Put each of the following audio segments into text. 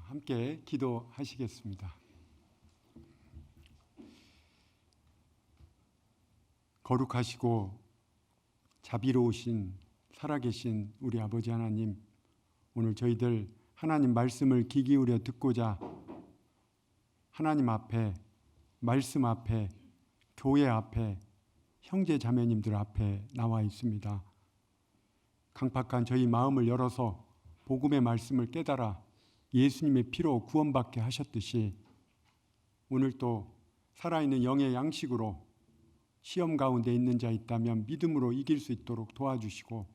함께 기도하시겠습니다. 거룩하시고 자비로우신 살아계신 우리 아버지 하나님, 오늘 저희들 하나님 말씀을 귀 기울여 듣고자 하나님 앞에, 말씀 앞에, 교회 앞에, 형제 자매님들 앞에 나와 있습니다. 강팍한 저희 마음을 열어서 복음의 말씀을 깨달아 예수님의 피로 구원받게 하셨듯이 오늘 또 살아있는 영의 양식으로 시험 가운데 있는 자 있다면 믿음으로 이길 수 있도록 도와주시고,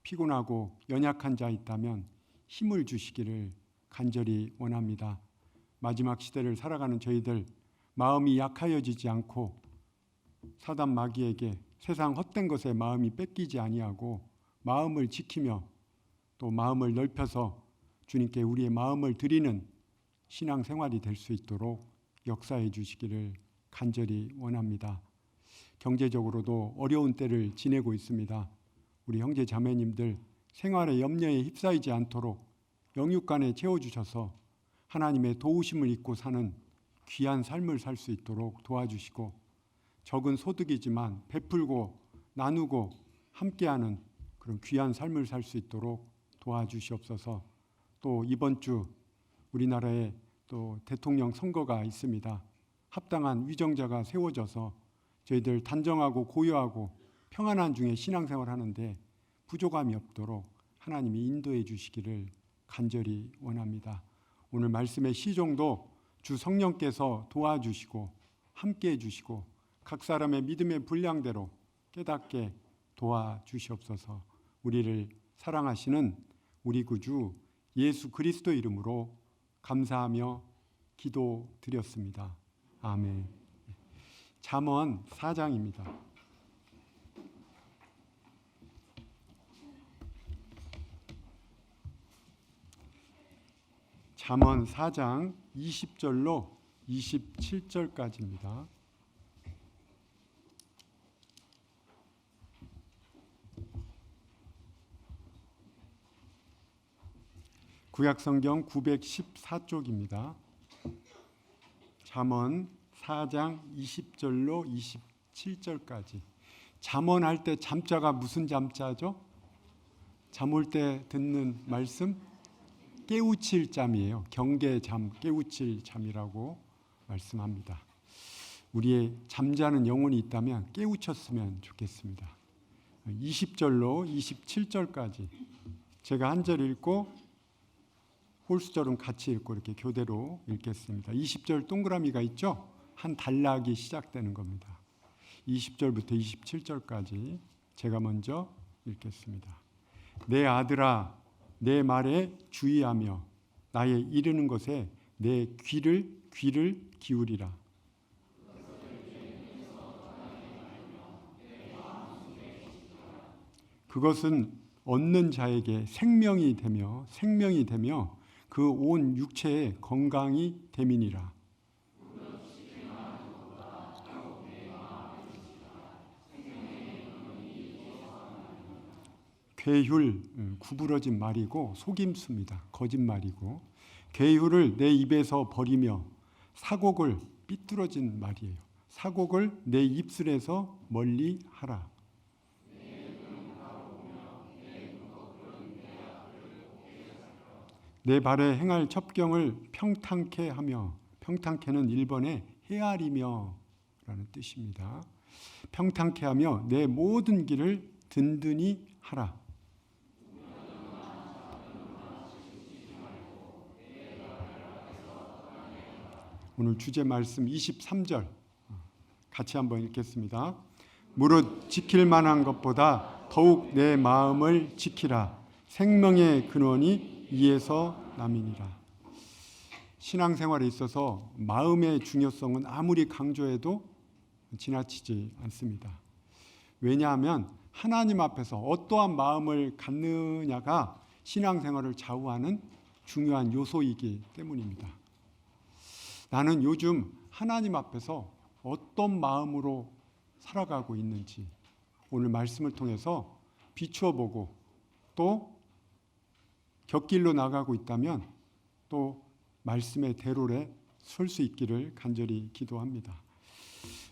피곤하고 연약한 자 있다면 힘을 주시기를 간절히 원합니다. 마지막 시대를 살아가는 저희들 마음이 약하여지지 않고 사단 마귀에게 세상 헛된 것에 마음이 뺏기지 아니하고 마음을 지키며 또 마음을 넓혀서 주님께 우리의 마음을 드리는 신앙생활이 될 수 있도록 역사해 주시기를 간절히 원합니다. 경제적으로도 어려운 때를 지내고 있습니다. 우리 형제 자매님들 생활의 염려에 휩싸이지 않도록 영육간에 채워주셔서 하나님의 도우심을 입고 사는 귀한 삶을 살 수 있도록 도와주시고, 적은 소득이지만 베풀고 나누고 함께하는 그런 귀한 삶을 살 수 있도록 도와주시옵소서. 또 이번 주 우리나라에 또 대통령 선거가 있습니다. 합당한 위정자가 세워져서 저희들 단정하고 고요하고 평안한 중에 신앙생활 하는데 부족함이 없도록 하나님이 인도해 주시기를 간절히 원합니다. 오늘 말씀의 시종도 주 성령께서 도와주시고 함께해 주시고 각 사람의 믿음의 분량대로 깨닫게 도와주시옵소서. 우리를 사랑하시는 우리 구주 예수 그리스도 이름으로 감사하며 기도드렸습니다. 아멘. 잠언 4장입니다. 잠언 4장 20절로 27절까지입니다. 구약성경 914쪽입니다. 잠언 4장 20절로 27절까지. 잠언할 때 잠자가 무슨 잠자죠? 잠 올 때 듣는 말씀? 깨우칠 잠이에요. 경계잠, 깨우칠 잠이라고 말씀합니다. 우리의 잠자는 영혼이 있다면 깨우쳤으면 좋겠습니다. 20절로 27절까지 제가 한 절 읽고 홀수절은 같이 읽고 이렇게 교대로 읽겠습니다. 20절 동그라미가 있죠? 한 단락이 시작되는 겁니다. 20절부터 27절까지 제가 먼저 읽겠습니다. 내 아들아, 내 말에 주의하며 나의 이르는 것에 내 귀를 기울이라. 그것은 얻는 자에게 생명이 되며 그 온 육체의 건강이 됨이니라. 괴휼, 구부러진 말이고 속임수입니다. 거짓말이고, 괴휼을 내 입에서 버리며 사곡을, 삐뚤어진 말이에요. 사곡을 내 입술에서 멀리 하라. 내 발에 행할 첩경을 평탄케 하며, 평탄케는 일본의 헤아리며 라는 뜻입니다. 평탄케 하며 내 모든 길을 든든히 하라. 오늘 주제 말씀 23절 같이 한번 읽겠습니다. 무릇 지킬 만한 것보다 더욱 내 마음을 지키라. 생명의 근원이 이에서 남이니라. 신앙생활에 있어서 마음의 중요성은 아무리 강조해도 지나치지 않습니다. 왜냐하면 하나님 앞에서 어떠한 마음을 갖느냐가 신앙생활을 좌우하는 중요한 요소이기 때문입니다. 나는 요즘 하나님 앞에서 어떤 마음으로 살아가고 있는지 오늘 말씀을 통해서 비추어 보고, 또 곁길로 나가고 있다면 또 말씀의 대로에 설 수 있기를 간절히 기도합니다.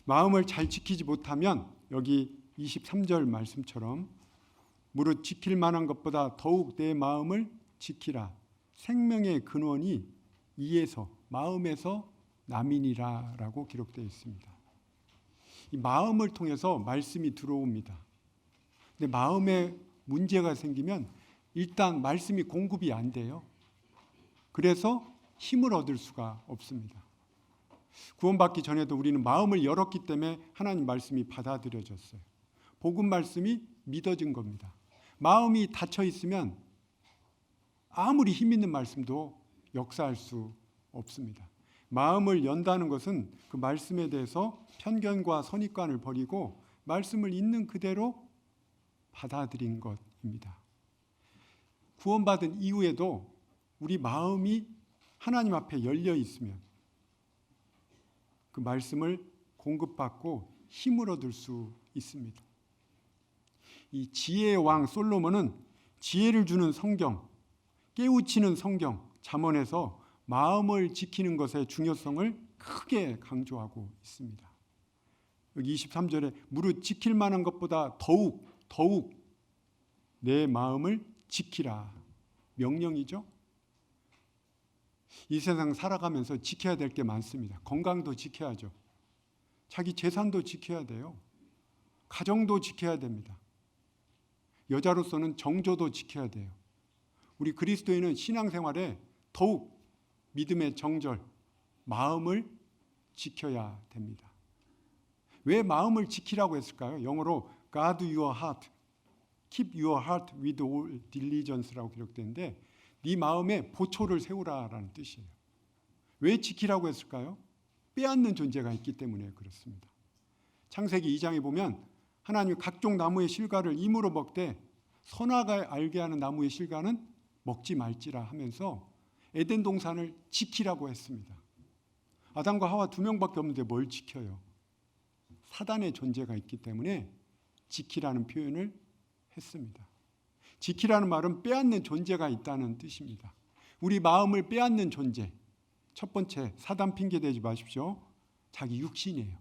마음을 잘 지키지 못하면 여기 23절 말씀처럼 무릇 지킬 만한 것보다 더욱 내 마음을 지키라. 생명의 근원이 이에서 마음에서 남이니라 라고 기록되어 있습니다. 이 마음을 통해서 말씀이 들어옵니다. 근데 마음에 문제가 생기면 일단 말씀이 공급이 안 돼요. 그래서 힘을 얻을 수가 없습니다. 구원받기 전에도 우리는 마음을 열었기 때문에 하나님 말씀이 받아들여졌어요. 복음 말씀이 믿어진 겁니다. 마음이 닫혀 있으면 아무리 힘 있는 말씀도 역사할 수 없습니다. 마음을 연다는 것은 그 말씀에 대해서 편견과 선입관을 버리고 말씀을 있는 그대로 받아들인 것입니다. 구원받은 이후에도 우리 마음이 하나님 앞에 열려 있으면 그 말씀을 공급받고 힘을 얻을 수 있습니다. 이 지혜의 왕 솔로몬은 지혜를 주는 성경, 깨우치는 성경, 잠언에서 마음을 지키는 것의 중요성을 크게 강조하고 있습니다. 여기 23절에 무릇 지킬 만한 것보다 더욱 내 마음을 지키라. 명령이죠. 이 세상 살아가면서 지켜야 될 게 많습니다. 건강도 지켜야죠. 자기 재산도 지켜야 돼요. 가정도 지켜야 됩니다. 여자로서는 정조도 지켜야 돼요. 우리 그리스도인은 신앙생활에 더욱 믿음의 정절, 마음을 지켜야 됩니다. 왜 마음을 지키라고 했을까요? 영어로 guard your heart, keep your heart with all diligence라고 기록되는데 네 마음에 보초를 세우라라는 뜻이에요. 왜 지키라고 했을까요? 빼앗는 존재가 있기 때문에 그렇습니다. 창세기 2장에 보면 하나님이 각종 나무의 실과를 임으로 먹되 선악을 알게 하는 나무의 실과는 먹지 말지라 하면서 에덴 동산을 지키라고 했습니다. 아담과 하와 2명밖에 없는데 뭘 지켜요? 사단의 존재가 있기 때문에 지키라는 표현을 했습니다. 지키라는 말은 빼앗는 존재가 있다는 뜻입니다. 우리 마음을 빼앗는 존재, 첫 번째 사단 핑계 대지 마십시오. 자기 육신이에요.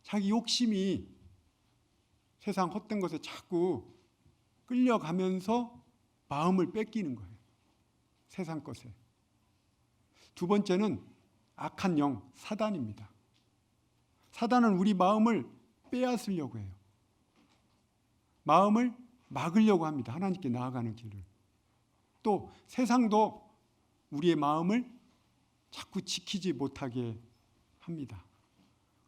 자기 욕심이 세상 헛된 것에 자꾸 끌려가면서 마음을 뺏기는 거예요. 세상 것에. 두 번째는 악한 영, 사단입니다. 사단은 우리 마음을 빼앗으려고 해요. 마음을 막으려고 합니다. 하나님께 나아가는 길을. 또 세상도 우리의 마음을 자꾸 지키지 못하게 합니다.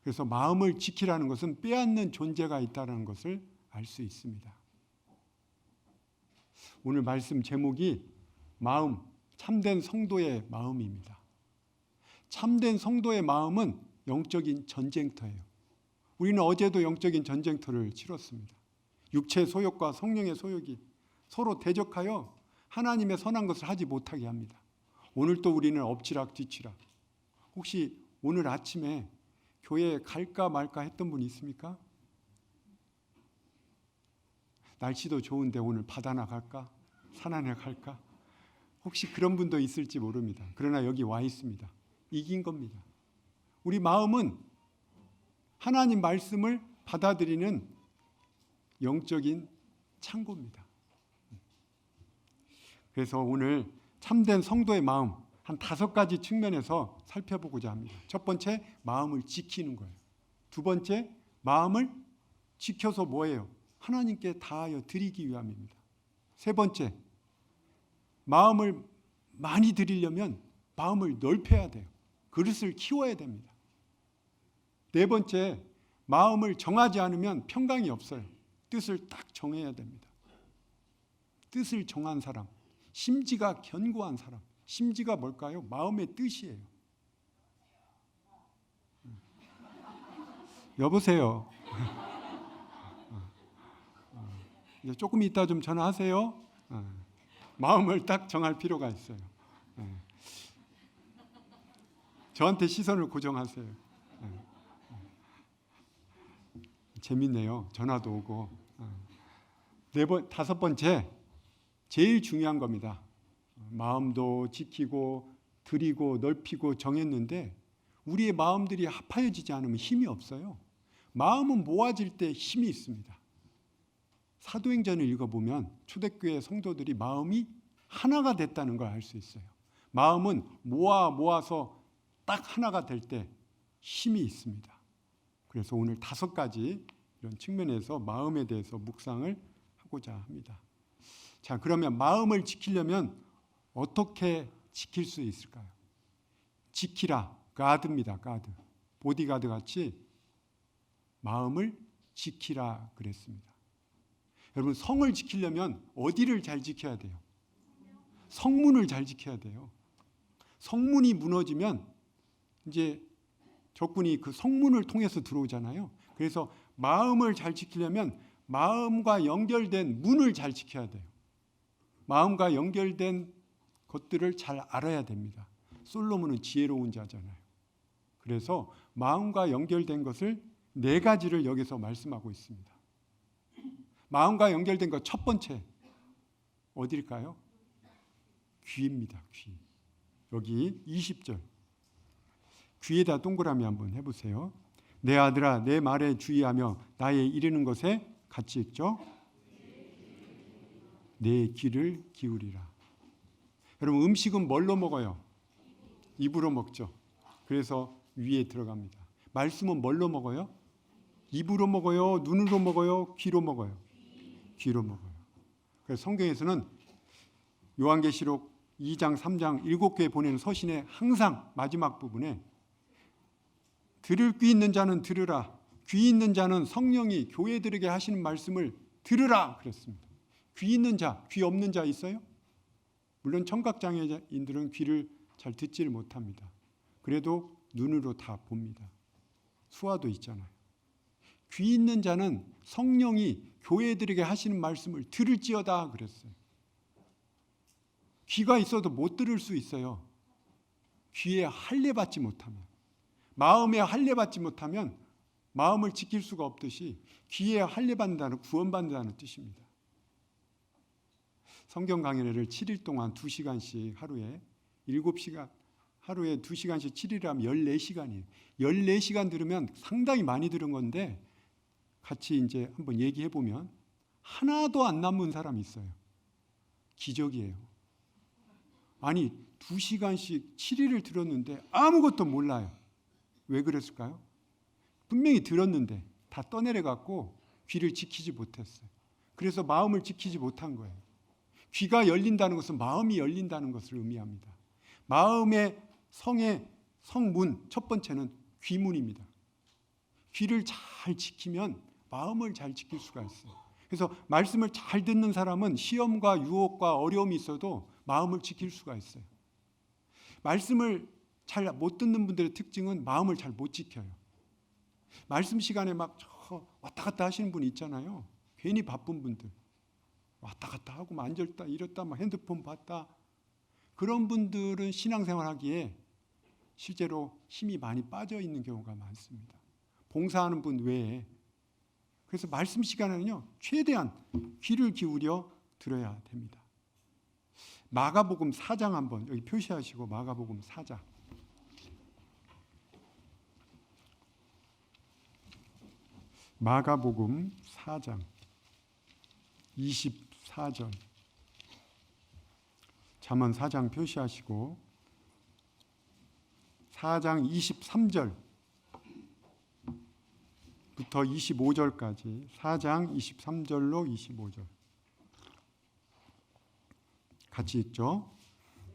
그래서 마음을 지키라는 것은 빼앗는 존재가 있다는 것을 알 수 있습니다. 오늘 말씀 제목이 마음, 참된 성도의 마음입니다. 참된 성도의 마음은 영적인 전쟁터예요. 우리는 어제도 영적인 전쟁터를 치렀습니다. 육체의 소욕과 성령의 소욕이 서로 대적하여 하나님의 선한 것을 하지 못하게 합니다. 오늘 또 우리는 엎치락 뒤치락. 혹시 오늘 아침에 교회에 갈까 말까 했던 분 있습니까? 날씨도 좋은데 오늘 바다나 갈까? 산안에 갈까? 혹시 그런 분도 있을지 모릅니다. 그러나 여기 와 있습니다. 이긴 겁니다. 우리 마음은 하나님 말씀을 받아들이는 영적인 창고입니다. 그래서 오늘 참된 성도의 마음 한 5가지 측면에서 살펴보고자 합니다. 첫 번째, 마음을 지키는 거예요. 두 번째, 마음을 지켜서 뭐예요? 하나님께 다하여 드리기 위함입니다. 세 번째, 마음을 많이 드리려면 마음을 넓혀야 돼요. 그릇을 키워야 됩니다. 네 번째, 마음을 정하지 않으면 평강이 없어요. 뜻을 딱 정해야 됩니다. 뜻을 정한 사람, 심지가 견고한 사람. 심지가 뭘까요? 마음의 뜻이에요. 여보세요. 이제 조금 이따 좀 전화하세요. 마음을 딱 정할 필요가 있어요. 저한테 시선을 고정하세요. 재밌네요. 전화도 오고. 다섯 번째, 제일 중요한 겁니다. 마음도 지키고 드리고 넓히고 정했는데 우리의 마음들이 합하여지지 않으면 힘이 없어요. 마음은 모아질 때 힘이 있습니다. 사도행전을 읽어보면 초대교회 성도들이 마음이 하나가 됐다는 걸 알 수 있어요. 마음은 모아서 딱 하나가 될 때 힘이 있습니다. 그래서 오늘 5가지 이런 측면에서 마음에 대해서 묵상을 하고자 합니다. 자, 그러면 마음을 지키려면 어떻게 지킬 수 있을까요? 지키라, 가드입니다. 가드. 보디가드 같이 마음을 지키라 그랬습니다. 여러분, 성을 지키려면 어디를 잘 지켜야 돼요? 성문을 잘 지켜야 돼요. 성문이 무너지면 이제 적군이 그 성문을 통해서 들어오잖아요. 그래서 마음을 잘 지키려면 마음과 연결된 문을 잘 지켜야 돼요. 마음과 연결된 것들을 잘 알아야 됩니다. 솔로몬은 지혜로운 자잖아요. 그래서 마음과 연결된 것을 4가지를 여기서 말씀하고 있습니다. 마음과 연결된 것 첫 번째 어딜까요? 귀입니다. 귀. 여기 20절. 귀에다 동그라미 한번 해보세요. 내 아들아 내 말에 주의하며 나의 이르는 것에 같이 읽죠. 내 귀를 기울이라. 여러분, 음식은 뭘로 먹어요? 입으로 먹죠. 그래서 위에 들어갑니다. 말씀은 뭘로 먹어요? 입으로 먹어요? 눈으로 먹어요? 귀로 먹어요? 귀로 먹어요. 그래서 성경에서는 요한계시록 2장, 3장 7교회 보내는 서신에 항상 마지막 부분에 들을 귀 있는 자는 들으라, 귀 있는 자는 성령이 교회들에게 하시는 말씀을 들으라 그랬습니다. 귀 있는 자, 귀 없는 자 있어요? 물론 청각장애인들은 귀를 잘 듣지를 못합니다. 그래도 눈으로 다 봅니다. 수화도 있잖아요. 귀 있는 자는 성령이 교회들에게 하시는 말씀을 들을지어다 그랬어요. 귀가 있어도 못 들을 수 있어요. 귀에 할례 받지 못하면, 마음에 할례 받지 못하면 마음을 지킬 수가 없듯이 귀에 할례 받는다는 구원받는다는 뜻입니다. 성경 강의를 7일 동안 2시간씩 하루에 7시간, 하루에 2시간씩 7일 하면 14시간이에요. 14시간 들으면 상당히 많이 들은 건데 같이 이제 한번 얘기해 보면 하나도 안 남은 사람이 있어요. 기적이에요. 아니 2시간씩 7일을 들었는데 아무것도 몰라요. 왜 그랬을까요? 분명히 들었는데 다 떠내려 갖고 귀를 지키지 못했어요. 그래서 마음을 지키지 못한 거예요. 귀가 열린다는 것은 마음이 열린다는 것을 의미합니다. 마음의 성문 첫 번째는 귀문입니다. 귀를 잘 지키면 마음을 잘 지킬 수가 있어요. 그래서 말씀을 잘 듣는 사람은 시험과 유혹과 어려움이 있어도 마음을 지킬 수가 있어요. 말씀을 잘 못 듣는 분들의 특징은 마음을 잘 못 지켜요. 말씀 시간에 막 왔다 갔다 하시는 분이 있잖아요. 괜히 바쁜 분들. 왔다 갔다 하고 막 앉았다 이랬다 막 핸드폰 봤다. 그런 분들은 신앙생활 하기에 실제로 힘이 많이 빠져 있는 경우가 많습니다. 봉사하는 분 외에. 그래서 말씀 시간에는요, 최대한 귀를 기울여 들어야 됩니다. 마가복음 4장 한번 여기 표시하시고 마가복음 4장. 마가복음 4장 24절. 잠언 4장 표시하시고 4장 23절부터 25절까지 4장 23절로 25절 같이 읽죠.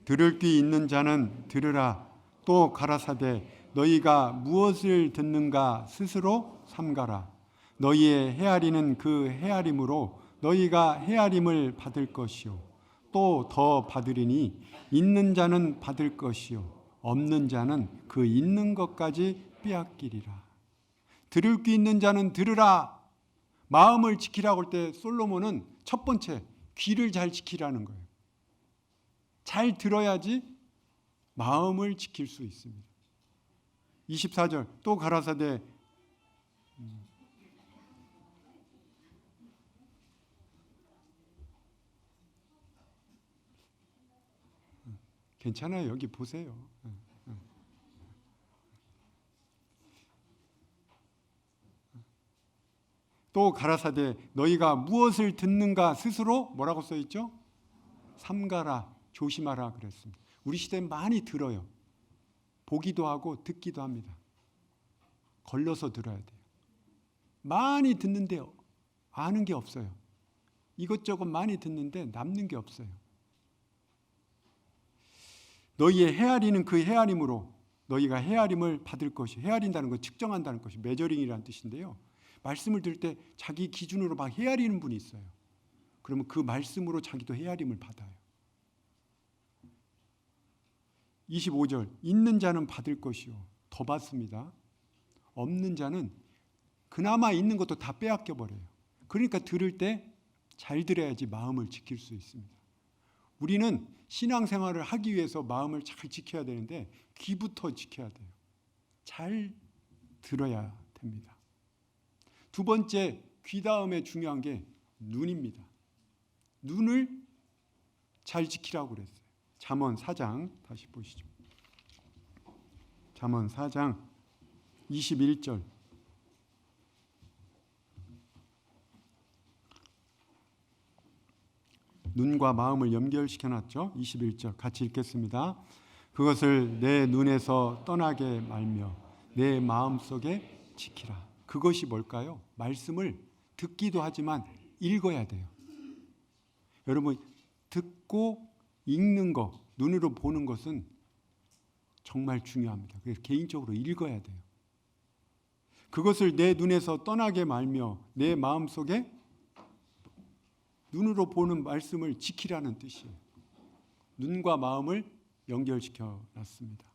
들을 귀 있는 자는 들으라. 또 가라사대 너희가 무엇을 듣는가 스스로 삼가라. 너희의 헤아리는 그 헤아림으로 너희가 헤아림을 받을 것이요 또 더 받으리니 있는 자는 받을 것이요 없는 자는 그 있는 것까지 빼앗기리라. 들을 귀 있는 자는 들으라. 마음을 지키라고 할 때 솔로몬은 첫 번째 귀를 잘 지키라는 거예요. 잘 들어야지 마음을 지킬 수 있습니다. 24절 또 가라사대 괜찮아요. 여기 보세요. 또 가라사대 너희가 무엇을 듣는가 스스로 뭐라고 써 있죠? 삼가라, 조심하라 그랬습니다. 우리 시대는 많이 들어요. 보기도 하고 듣기도 합니다. 걸러서 들어야 돼요. 많이 듣는데 아는 게 없어요. 이것저것 많이 듣는데 남는 게 없어요. 너희의 헤아리는 그 헤아림으로 너희가 헤아림을 받을 것이, 헤아린다는 건 측정한다는 것이 메저링이라는 뜻인데요. 말씀을 들을 때 자기 기준으로 막 헤아리는 분이 있어요. 그러면 그 말씀으로 자기도 헤아림을 받아요. 25절 있는 자는 받을 것이요 더 받습니다. 없는 자는 그나마 있는 것도 다 빼앗겨 버려요. 그러니까 들을 때 잘 들어야지 마음을 지킬 수 있습니다. 우리는 신앙생활을 하기 위해서 마음을 잘 지켜야 되는데 귀부터 지켜야 돼요. 잘 들어야 됩니다. 두 번째, 귀 다음에 중요한 게 눈입니다. 눈을 잘 지키라고 그랬어요. 잠언 4장 다시 보시죠. 잠언 4장 21절. 눈과 마음을 연결시켜 놨죠. 21절 같이 읽겠습니다. 그것을 내 눈에서 떠나게 말며 내 마음속에 지키라. 그것이 뭘까요? 말씀을 듣기도 하지만 읽어야 돼요. 여러분, 듣고 읽는 것, 눈으로 보는 것은 정말 중요합니다. 그래서 개인적으로 읽어야 돼요. 그것을 내 눈에서 떠나게 말며 내 마음속에, 눈으로 보는 말씀을 지키라는 뜻이에요. 눈과 마음을 연결시켜 놨습니다.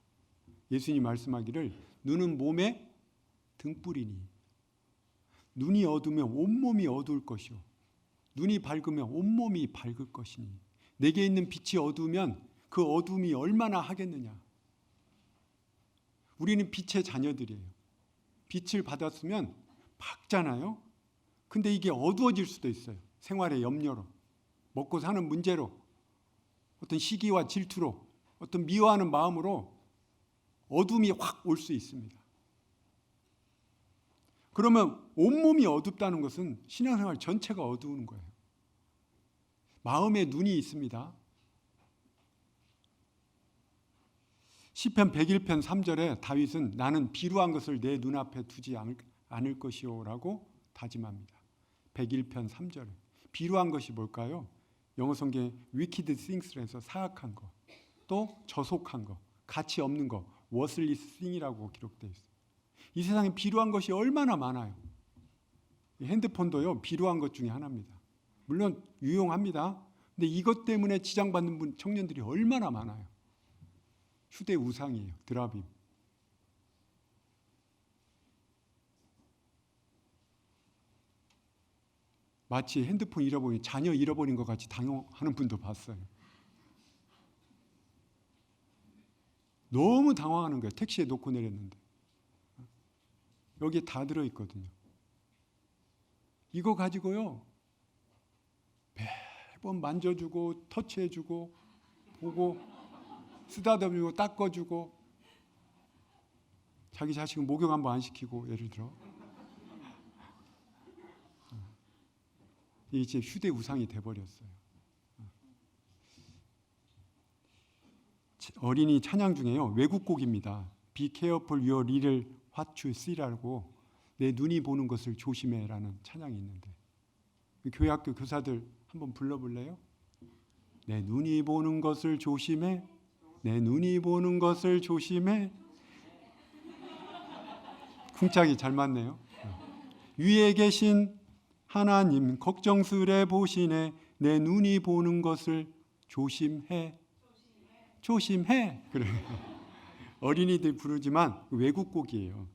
예수님이 말씀하기를 눈은 몸의 등불이니 눈이 어두우면 온몸이 어두울 것이요 눈이 밝으면 온몸이 밝을 것이니 내게 있는 빛이 어두우면 그 어두움이 얼마나 하겠느냐. 우리는 빛의 자녀들이에요. 빛을 받았으면 밝잖아요. 근데 이게 어두워질 수도 있어요. 생활의 염려로, 먹고 사는 문제로, 어떤 시기와 질투로, 어떤 미워하는 마음으로 어둠이 확 올 수 있습니다. 그러면 온몸이 어둡다는 것은 신앙생활 전체가 어두운 거예요. 마음에 눈이 있습니다. 시편 101편 3절에 다윗은 나는 비루한 것을 내 눈앞에 두지 않을 것이요라고 다짐합니다. 101편 3절에 비루한 것이 뭘까요? 영어 성경에 wicked things를 해서 사악한 거, 또 저속한 거, 가치 없는 거, worthless thing이라고 기록되어 있어요. 이 세상에 비루한 것이 얼마나 많아요. 핸드폰도요, 비루한 것 중에 하나입니다. 물론 유용합니다. 근데 이것 때문에 지장받는 청년들이 얼마나 많아요. 휴대 우상이에요. 드라빔. 마치 핸드폰 잃어버린 자녀 잃어버린 것 같이 당황하는 분도 봤어요. 너무 당황하는 거예요. 택시에 놓고 내렸는데 여기에 다 들어있거든요. 이거 가지고요 매번 만져주고 터치해주고 보고 쓰다듬고 닦아주고 자기 자식은 목욕 한번 안 시키고 예를 들어 이제 휴대 우상이 돼버렸어요. 어린이 찬양 중에요 외국 곡입니다. Be careful your little what you see라고 내 눈이 보는 것을 조심해라는 찬양이 있는데 교회 학교 교사들 한번 불러볼래요? 내 눈이 보는 것을 조심해. 내 눈이 보는 것을 조심해. 쿵짝이 잘 맞네요. 위에 계신 하나님 걱정스레 보시네. 내 눈이 보는 것을 조심해. 조심해. 그래. 어린이들 부르지만 외국 곡이에요.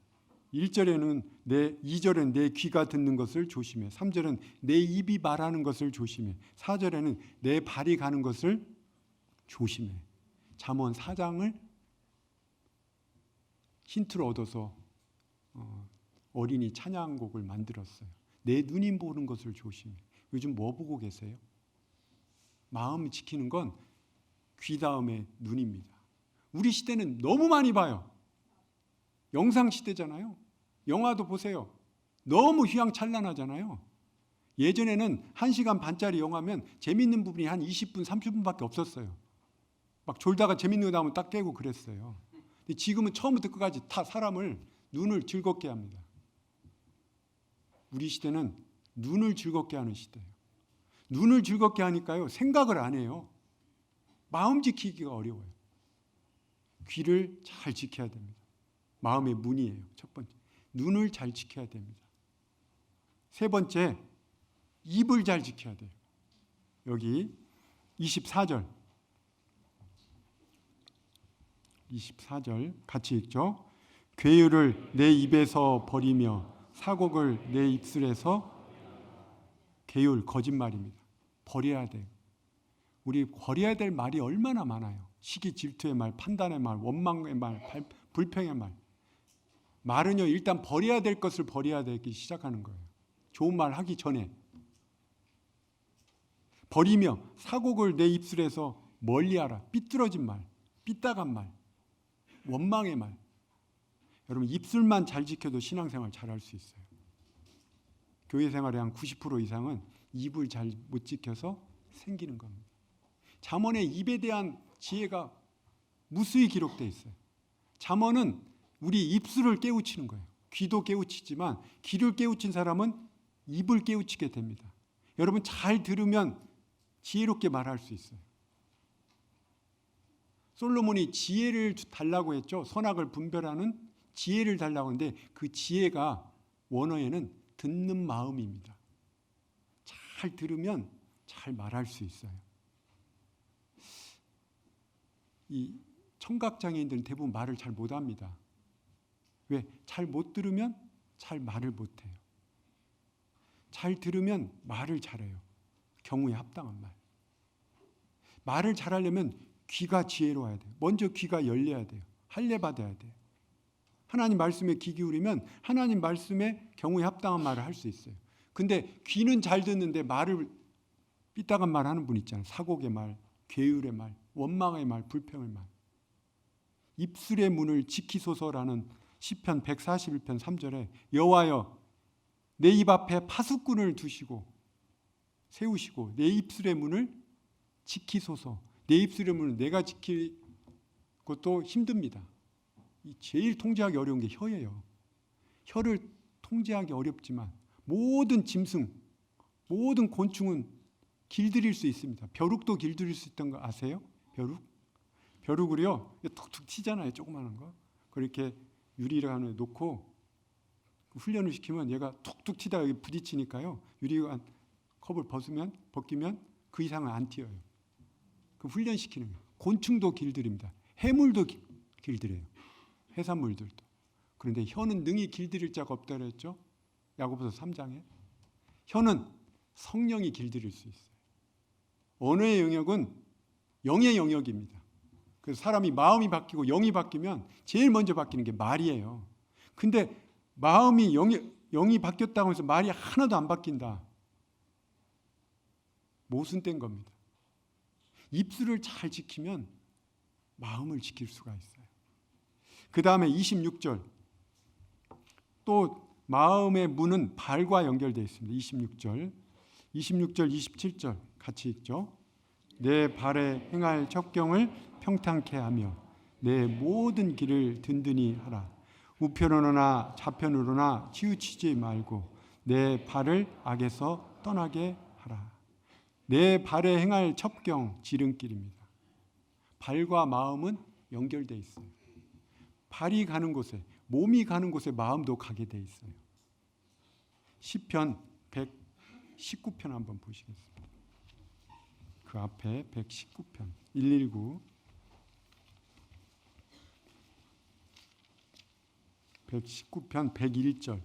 1절에는 2절은 내 귀가 듣는 것을 조심해. 3절은 내 입이 말하는 것을 조심해. 4절에는 내 발이 가는 것을 조심해. 잠언 4장을 힌트로 얻어서 어린이 찬양곡을 만들었어요. 내 눈이 보는 것을 조심해. 요즘 뭐 보고 계세요? 마음 지키는 건 귀 다음에 눈입니다. 우리 시대는 너무 많이 봐요. 영상 시대잖아요. 영화도 보세요. 너무 휘황찬란하잖아요. 예전에는 1시간 반짜리 영화면 재밌는 부분이 한 20분, 30분밖에 없었어요. 막 졸다가 재밌는 거 나오면 딱 깨고 그랬어요. 근데 지금은 처음부터 끝까지 다 사람을 눈을 즐겁게 합니다. 우리 시대는 눈을 즐겁게 하는 시대예요. 눈을 즐겁게 하니까요, 생각을 안 해요. 마음 지키기가 어려워요. 귀를 잘 지켜야 됩니다. 마음의 문이에요. 첫 번째. 눈을 잘 지켜야 됩니다. 세 번째, 입을 잘 지켜야 돼요. 여기 24절 같이 읽죠. 괴유를 내 입에서 버리며 사곡을 내 입술에서. 괴율, 거짓말입니다. 버려야 돼요. 우리 버려야 될 말이 얼마나 많아요. 시기, 질투의 말, 판단의 말, 원망의 말, 불평의 말. 말은요, 일단 버려야 될 것을 버려야 되기 시작하는 거예요. 좋은 말 하기 전에. 버리며 사곡을 내 입술에서 멀리하라. 삐뚤어진 말, 삐딱한 말, 원망의 말. 여러분, 입술만 잘 지켜도 신앙생활 잘할 수 있어요. 교회 생활의 한 90% 이상은 입을 잘 못 지켜서 생기는 겁니다. 잠언에 입에 대한 지혜가 무수히 기록되어 있어요. 잠언은 우리 입술을 깨우치는 거예요. 귀도 깨우치지만 귀를 깨우친 사람은 입을 깨우치게 됩니다. 여러분, 잘 들으면 지혜롭게 말할 수 있어요. 솔로몬이 지혜를 달라고 했죠. 선악을 분별하는 지혜를 달라고 하는데 그 지혜가 원어에는 듣는 마음입니다. 잘 들으면 잘 말할 수 있어요. 이 청각장애인들은 대부분 말을 잘 못합니다. 왜? 잘 못 들으면 잘 말을 못해요. 잘 들으면 말을 잘해요. 경우에 합당한 말. 말을 잘하려면 귀가 지혜로워야 돼요. 먼저 귀가 열려야 돼요. 할례 받아야 돼요. 하나님 말씀에 귀 기울이면 하나님 말씀에 경우에 합당한 말을 할 수 있어요. 근데 귀는 잘 듣는데 말을 삐딱한 말 하는 분 있잖아요. 사곡의 말, 괴율의 말, 원망의 말, 불평의 말. 입술의 문을 지키소서라는 시편 141편 3절에 여호와여 내 입 앞에 파수꾼을 두시고 세우시고 내 입술의 문을 지키소서. 내 입술의 문을 내가 지킬 것도 힘듭니다. 제일 통제하기 어려운 게 혀예요. 혀를 통제하기 어렵지만 모든 짐승, 모든 곤충은 길들일 수 있습니다. 벼룩도 길들일 수 있다는 거 아세요? 벼룩을요, 툭툭 튀잖아요. 조그마한 거. 그렇게 유리를 놓고 훈련을 시키면 얘가 툭툭 튀다가 여기 부딪히니까요. 유리가 컵을 벗기면 그 이상은 안 튀어요. 그 훈련시키는 거예요. 곤충도 길들입니다. 해물도 길들여요. 해산물들도. 그런데 혀는 능히 길들일 자가 없다 그랬죠. 야고보서 3장에. 혀는 성령이 길들일 수 있어요. 언어의 영역은 영의 영역입니다. 그래서 사람이 마음이 바뀌고 영이 바뀌면 제일 먼저 바뀌는 게 말이에요. 근데 마음이 영이 바뀌었다고 해서 말이 하나도 안 바뀐다. 모순된 겁니다. 입술을 잘 지키면 마음을 지킬 수가 있어요. 그 다음에 26절. 또 마음의 문은 발과 연결되어 있습니다. 26절, 27절 같이 읽죠. 내 발에 행할 첩경을 평탄케 하며 내 모든 길을 든든히 하라. 우편으로나 좌편으로나 치우치지 말고 내 발을 악에서 떠나게 하라. 내 발에 행할 첩경, 지름길입니다. 발과 마음은 연결되어 있어요. 발이 가는 곳에, 몸이 가는 곳에 마음도 가게 돼 있어요. 시편 119편 한번 보시겠습니다. 그 앞에 119편 119 119편 101절.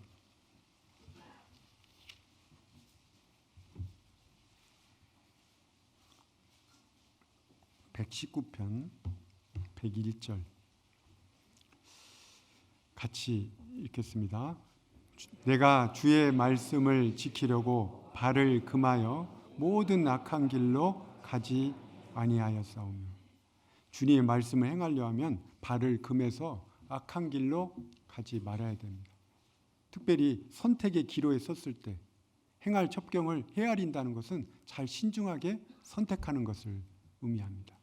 (119편) 101절 같이 읽겠습니다. 내가 주의 말씀을 지키려고 발을 금하여 모든 악한 길로 가지 아니하였사오며 주님의 말씀을 행하려 하면 발을 금해서 악한 길로 가지 말아야 됩니다. 특별히 선택의 기로에 섰을 때 행할 첩경을 헤아린다는 것은 잘 신중하게 선택하는 것을 의미합니다.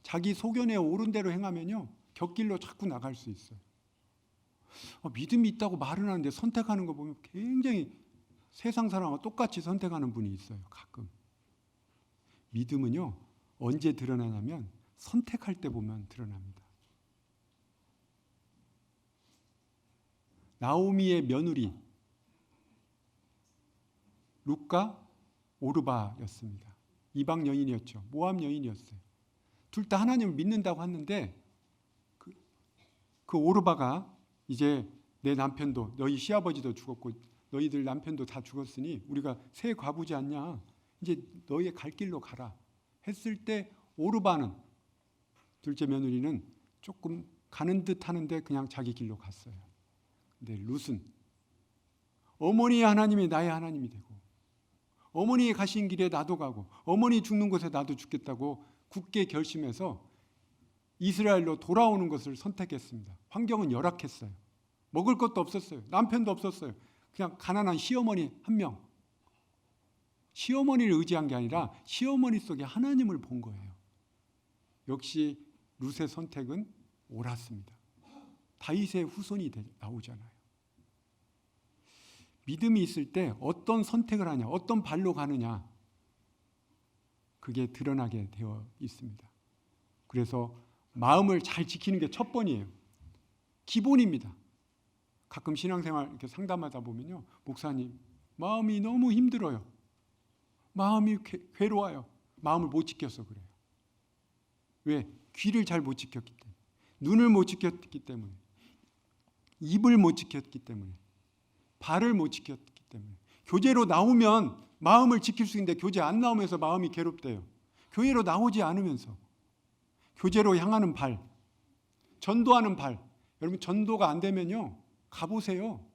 자기 소견에 옳은 대로 행하면요, 곁길로 자꾸 나갈 수 있어요. 믿음이 있다고 말은 하는데 선택하는 거 보면 굉장히 세상 사람과 똑같이 선택하는 분이 있어요. 가끔. 믿음은요, 언제 드러나냐면 선택할 때 보면 드러납니다. 나오미의 며느리 룻과 오르바였습니다. 이방 여인이었죠. 모압 여인이었어요. 둘 다 하나님을 믿는다고 하는데 그 오르바가 이제 내 남편도, 너희 시아버지도 죽었고 너희들 남편도 다 죽었으니 우리가 새 과부지 않냐, 이제 너희의 갈 길로 가라 했을 때, 오르바는, 둘째 며느리는 조금 가는 듯 하는데 그냥 자기 길로 갔어요. 근데 룻은 어머니의 하나님이 나의 하나님이 되고, 어머니의 가신 길에 나도 가고, 어머니 죽는 곳에 나도 죽겠다고 굳게 결심해서 이스라엘로 돌아오는 것을 선택했습니다. 환경은 열악했어요. 먹을 것도 없었어요. 남편도 없었어요. 그냥 가난한 시어머니 한 명. 시어머니를 의지한 게 아니라 시어머니 속에 하나님을 본 거예요. 역시 룻의 선택은 옳았습니다. 다윗의 후손이 나오잖아요. 믿음이 있을 때 어떤 선택을 하냐, 어떤 발로 가느냐, 그게 드러나게 되어 있습니다. 그래서 마음을 잘 지키는 게 첫 번이에요. 기본입니다. 가끔 신앙생활 이렇게 상담하다 보면요, 목사님, 마음이 너무 힘들어요. 마음이 괴로워요. 마음을 못 지켜서 그래요. 왜? 귀를 잘 못 지켰기 때문에, 눈을 못 지켰기 때문에, 입을 못 지켰기 때문에, 발을 못 지켰기 때문에. 교제로 나오면 마음을 지킬 수 있는데 교제 안 나오면서 마음이 괴롭대요. 교회로 나오지 않으면서. 교제로 향하는 발, 전도하는 발. 여러분, 전도가 안 되면요, 가보세요.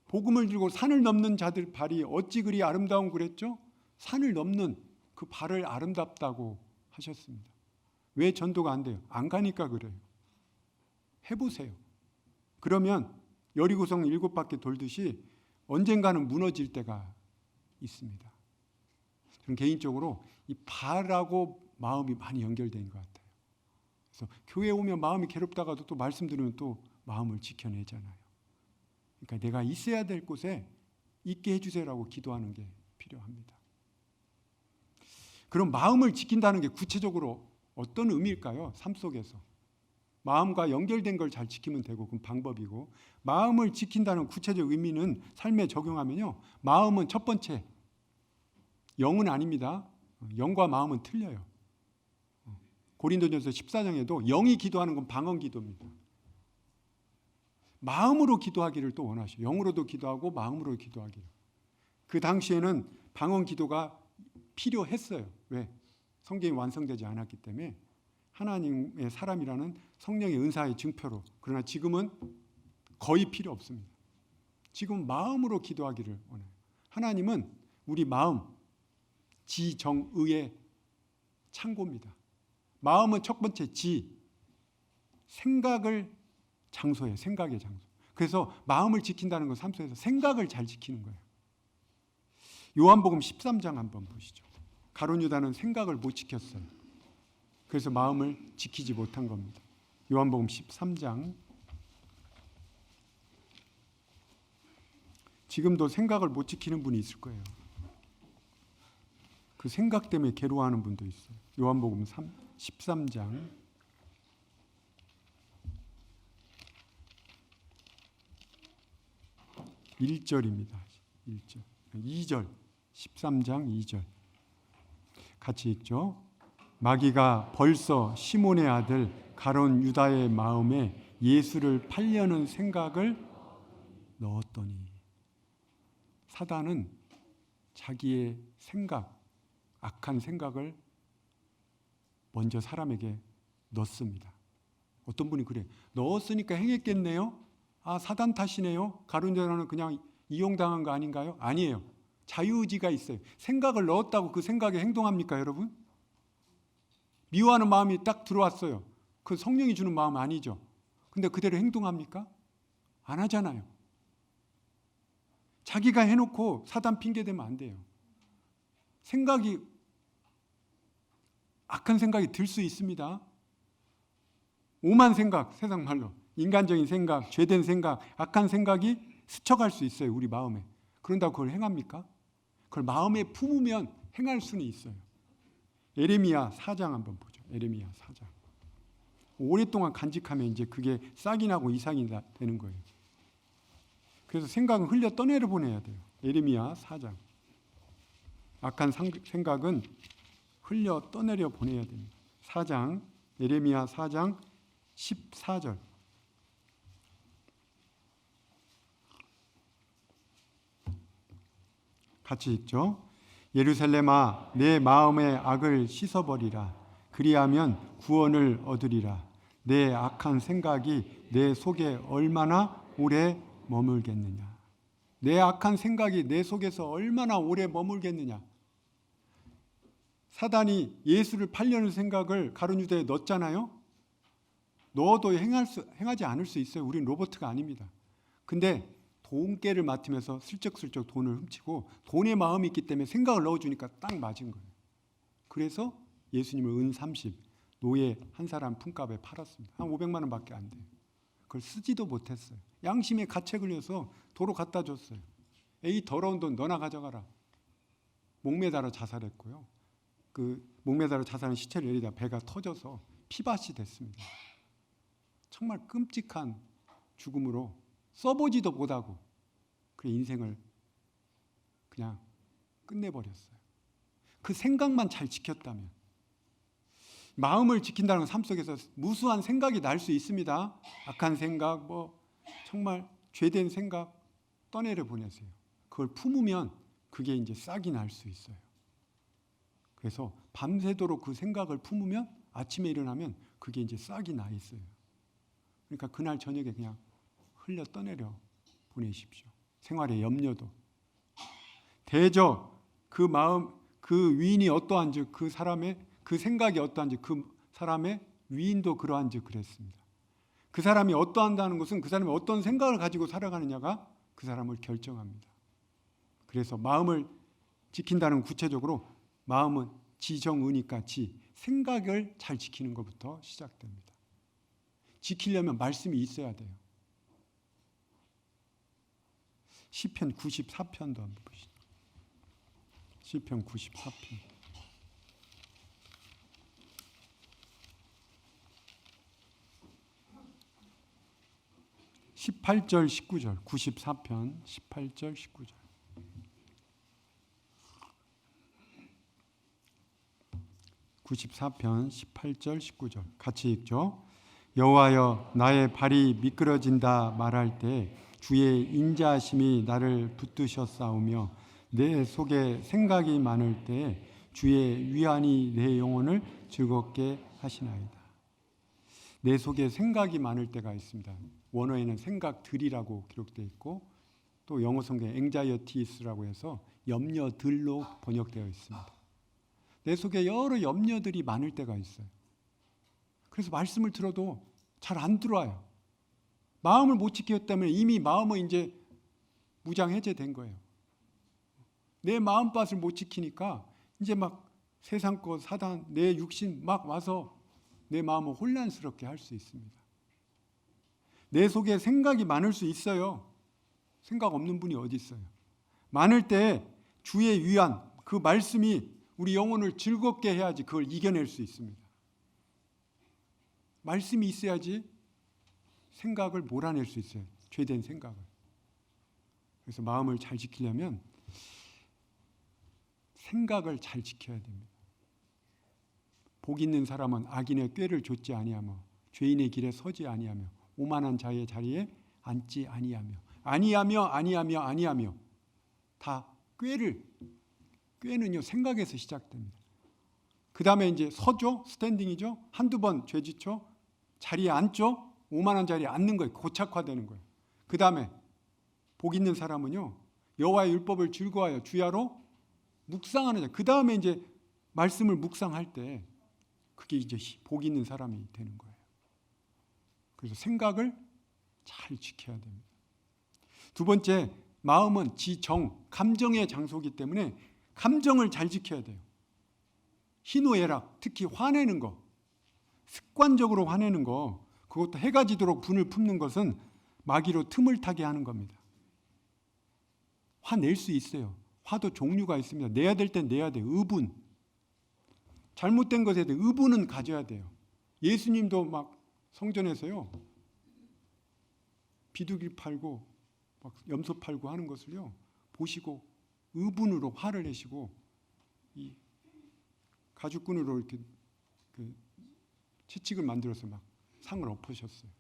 복음을 들고 산을 넘는 자들 발이 어찌 그리 아름다운 그랬죠? 산을 넘는 그 발을 아름답다고 하셨습니다. 왜 전도가 안 돼요? 안 가니까 그래요. 해보세요. 그러면 여리고성 7바퀴 돌듯이 언젠가는 무너질 때가 있습니다. 저는 개인적으로 이 발하고 마음이 많이 연결된 것 같아요. 그래서 교회에 오면 마음이 괴롭다가도 또 말씀 들으면 또 마음을 지켜내잖아요. 그러니까 내가 있어야 될 곳에 있게 해주세요라고 기도하는 게 필요합니다. 그럼 마음을 지킨다는 게 구체적으로 어떤 의미일까요? 삶 속에서. 마음과 연결된 걸 잘 지키면 되고, 그건 방법이고, 마음을 지킨다는 구체적 의미는 삶에 적용하면요, 마음은 첫 번째, 영은 아닙니다. 영과 마음은 틀려요. 고린도전서 14장에도 영이 기도하는 건 방언 기도입니다. 마음으로 기도하기를 또 원하셔요. 영으로도 기도하고 마음으로 기도하기를. 그 당시에는 방언 기도가 필요했어요. 왜? 성경이 완성되지 않았기 때문에, 하나님의 사람이라는 성령의 은사의 증표로. 그러나 지금은 거의 필요 없습니다. 지금 마음으로 기도하기를 원해요. 하나님은 우리 마음, 지정의의 창고입니다. 마음은 첫 번째 생각을 장소예요. 생각의 장소. 그래서 마음을 지킨다는 건 삶 속에서 생각을 잘 지키는 거예요. 요한복음 13장 한번 보시죠. 가룟 유다는 생각을 못 지켰어요. 그래서 마음을 지키지 못한 겁니다. 요한복음 13장. 지금도 생각을 못 지키는 분이 있을 거예요. 그 생각 때문에 괴로워하는 분도 있어요. 요한복음 13장 1절입니다. 1절. 2절. 13장 2절. 같이 읽죠. 마귀가 벌써 시몬의 아들 가룟 유다의 마음에 예수를 팔려는 생각을 넣었더니. 사단은 자기의 생각, 악한 생각을 먼저 사람에게 넣습니다. 어떤 분이 그래요. 넣었으니까 행했겠네요. 아, 사단 탓이네요. 가룟 유다는 그냥 이용당한 거 아닌가요? 아니에요. 자유의지가 있어요. 생각을 넣었다고 그 생각에 행동합니까, 여러분? 미워하는 마음이 딱 들어왔어요. 그 성령이 주는 마음 아니죠. 근데 그대로 행동합니까? 안 하잖아요. 자기가 해놓고 사단 핑계대면 안 돼요. 생각이, 악한 생각이 들 수 있습니다. 오만 생각, 세상 말로 인간적인 생각, 죄된 생각, 악한 생각이 스쳐갈 수 있어요. 우리 마음에. 그런다고 그걸 행합니까? 그걸 마음에 품으면 행할 수는 있어요. 에레미야 4장 한번 보죠. 에레미야 4장. 오랫동안 간직하면 이제 그게 싹이 나고 이상이 되는 거예요. 그래서 생각은 흘려 떠내려 보내야 돼요. 에레미야 4장. 악한 생각은 흘려 떠내려 보내야 됩니다. 4장, 에레미야 4장 14절. 같이 읽죠. 예루살렘아, 내 마음의 악을 씻어버리라. 그리하면 구원을 얻으리라. 내 악한 생각이 내 속에 얼마나 오래 머물겠느냐. 내 악한 생각이 내 속에서 얼마나 오래 머물겠느냐. 사단이 예수를 팔려는 생각을 가룟 유다에 넣었잖아요. 넣어도 행하지 않을 수 있어요. 우린 로봇가 아닙니다. 근데 돈깨를 맡으면서 슬쩍슬쩍 돈을 훔치고 돈의 마음이 있기 때문에 생각을 넣어주니까 딱 맞은 거예요. 그래서 예수님을 은 30, 노예 한 사람 품값에 팔았습니다. 한 500만 원밖에 안 돼요. 그걸 쓰지도 못했어요. 양심에 가채 걸려서 도로 갖다 줬어요. 에이 더러운 돈 너나 가져가라. 목매달아 자살했고요. 그 목매달아 자살한 시체를 내리다 배가 터져서 피밭이 됐습니다. 정말 끔찍한 죽음으로 써보지도 못하고 그 인생을 그냥 끝내버렸어요. 그 생각만 잘 지켰다면. 마음을 지킨다는 건 삶 속에서 무수한 생각이 날 수 있습니다. 악한 생각, 정말 죄된 생각 떠내려 보내세요. 그걸 품으면 그게 이제 싹이 날 수 있어요. 그래서 밤새도록 그 생각을 품으면 아침에 일어나면 그게 이제 싹이 나 있어요. 그러니까 그날 저녁에 그냥 흘려 떠내려 보내십시오. 생활의 염려도. 대저 그 마음, 그 위인이 어떠한즉 그 사람의 그 생각이 어떠한즉 그 사람의 위인도 그러한즉 그랬습니다. 그 사람이 어떠한다는 것은 그 사람이 어떤 생각을 가지고 살아가느냐가 그 사람을 결정합니다. 그래서 마음을 지킨다는 구체적으로 마음은 지정의니까 생각을 잘 지키는 것부터 시작됩니다. 지키려면 말씀이 있어야 돼요. 시편 94편도 한번 보시죠. 시편 94편. 18절 19절 94편 18절 19절. (94편) 18절 19절 같이 읽죠. 여호와여 나의 발이 미끄러진다 말할 때 주의 인자하심이 나를 붙드셨사오며 내 속에 생각이 많을 때 주의 위안이 내 영혼을 즐겁게 하시나이다. 내 속에 생각이 많을 때가 있습니다. 원어에는 생각들이라고 기록되어 있고 또 영어 성경에 anxieties라고 해서 염려들로 번역되어 있습니다. 내 속에 여러 염려들이 많을 때가 있어요. 그래서 말씀을 들어도 잘 안 들어와요. 마음을 못 지켰기 때문에 이미 마음은 이제 무장해제된 거예요. 내 마음밭을 못 지키니까 이제 막 세상 것, 사단, 내 육신 막 와서 내 마음을 혼란스럽게 할 수 있습니다. 내 속에 생각이 많을 수 있어요. 생각 없는 분이 어디 있어요. 많을 때 주의 위안, 그 말씀이 우리 영혼을 즐겁게 해야지 그걸 이겨낼 수 있습니다. 말씀이 있어야지 생각을 몰아낼 수 있어요. 죄된 생각을. 그래서 마음을 잘 지키려면 생각을 잘 지켜야 됩니다. 복 있는 사람은 악인의 꾀를 좇지 아니하며 죄인의 길에 서지 아니하며 오만한 자의 자리에 앉지 아니하며 다 꾀는요 생각에서 시작됩니다. 그 다음에 이제 서죠, 스탠딩이죠. 한두 번 죄짓죠, 자리에 앉죠, 오만한 자리에 앉는 거예요. 고착화되는 거예요. 그 다음에 복 있는 사람은요 여호와의 율법을 즐거워하여 주야로 묵상하는 자. 그 다음에 이제 말씀을 묵상할 때 그게 이제 복 있는 사람이 되는 거예요. 그래서 생각을 잘 지켜야 됩니다. 두 번째, 마음은 지정, 감정의 장소이기 때문에 감정을 잘 지켜야 돼요. 희노애락, 특히 화내는 거, 습관적으로 화내는 거, 그것도 해가 지도록 분을 품는 것은 마귀로 틈을 타게 하는 겁니다. 화낼 수 있어요. 화도 종류가 있습니다. 내야 될 땐 내야 돼요. 의분. 잘못된 것에 대해 의분은 가져야 돼요. 예수님도 막 성전에서요, 비둘기 팔고 막 염소 팔고 하는 것을요 보시고 의분으로 화를 내시고 이 가죽끈으로 이렇게 그 채찍을 만들어서 막 상을 엎으셨어요.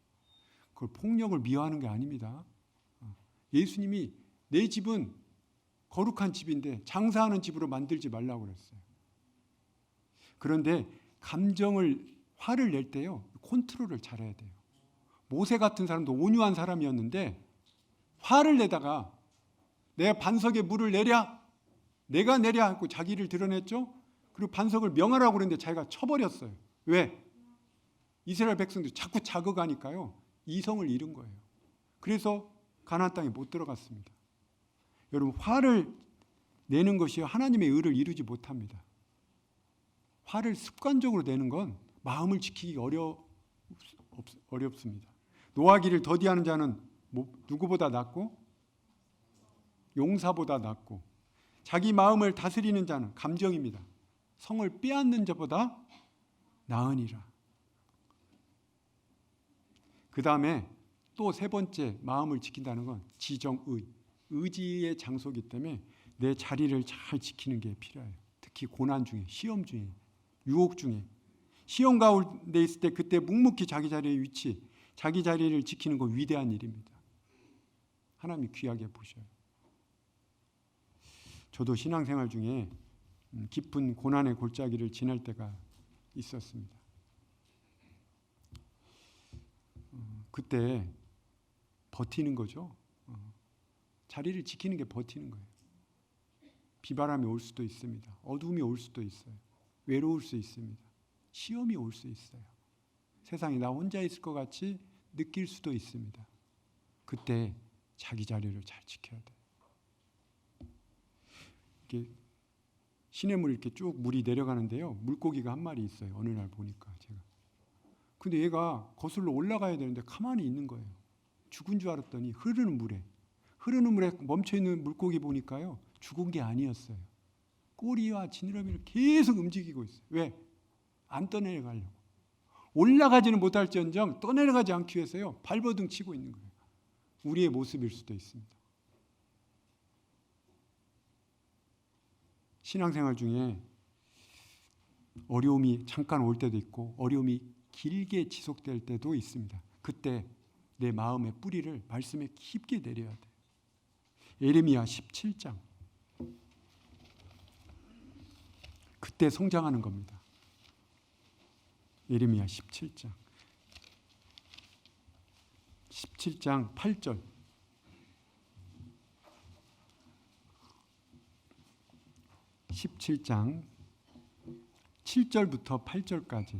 그걸 폭력을 미화하는 게 아닙니다. 예수님이 내 집은 거룩한 집인데 장사하는 집으로 만들지 말라고 그랬어요. 그런데 감정을, 화를 낼 때요, 컨트롤을 잘해야 돼요. 모세 같은 사람도 온유한 사람이었는데 화를 내다가 내 반석에 물을 내랴, 내가 내랴 하고 자기를 드러냈죠. 그리고 반석을 명하라고 그랬는데 자기가 쳐버렸어요. 왜? 이스라엘 백성들이 자꾸 자극하니까요, 이성을 잃은 거예요. 그래서 가나안 땅에 못 들어갔습니다. 여러분, 화를 내는 것이 하나님의 의를 이루지 못합니다. 화를 습관적으로 내는 건 마음을 지키기 어렵습니다. 노하기를 더디하는 자는 누구보다 낫고 용사보다 낫고, 자기 마음을 다스리는 자는, 감정입니다, 성을 빼앗는 자보다 나으니라. 그 다음에 또 세 번째, 마음을 지킨다는 건 지정의, 의지의 장소이기 때문에 내 자리를 잘 지키는 게 필요해요. 특히 고난 중에, 시험 중에, 유혹 중에. 시험 가운데 있을 때 그때 묵묵히 자기 자리의 위치, 자기 자리를 지키는 건 위대한 일입니다. 하나님이 귀하게 보셔요. 저도 신앙생활 중에 깊은 고난의 골짜기를 지날 때가 있었습니다. 그때 버티는 거죠. 자리를 지키는 게 버티는 거예요. 비바람이 올 수도 있습니다. 어둠이 올 수도 있어요. 외로울 수 있습니다. 시험이 올 수 있어요. 세상에 나 혼자 있을 것 같이 느낄 수도 있습니다. 그때 자기 자리를 잘 지켜야 돼요. 이렇게 시냇물 이렇게 쭉 물이 내려가는데요, 물고기가 한 마리 있어요. 어느 날 보니까 제가. 근데 얘가 거슬러 올라가야 되는데 가만히 있는 거예요. 죽은 줄 알았더니 흐르는 물에 멈춰있는 물고기 보니까요, 죽은 게 아니었어요. 꼬리와 지느러미를 계속 움직이고 있어요. 왜? 안 떠내려가려고. 올라가지는 못할지언정 떠내려가지 않기 위해서요, 발버둥 치고 있는 거예요. 우리의 모습일 수도 있습니다. 신앙생활 중에 어려움이 잠깐 올 때도 있고 어려움이 길게 지속될 때도 있습니다. 그때 내 마음의 뿌리를 말씀에 깊게 내려야 돼요. 예레미야 17장. 그때 성장하는 겁니다. 예레미야 17장. 17장 8절. 17장 7절부터 8절까지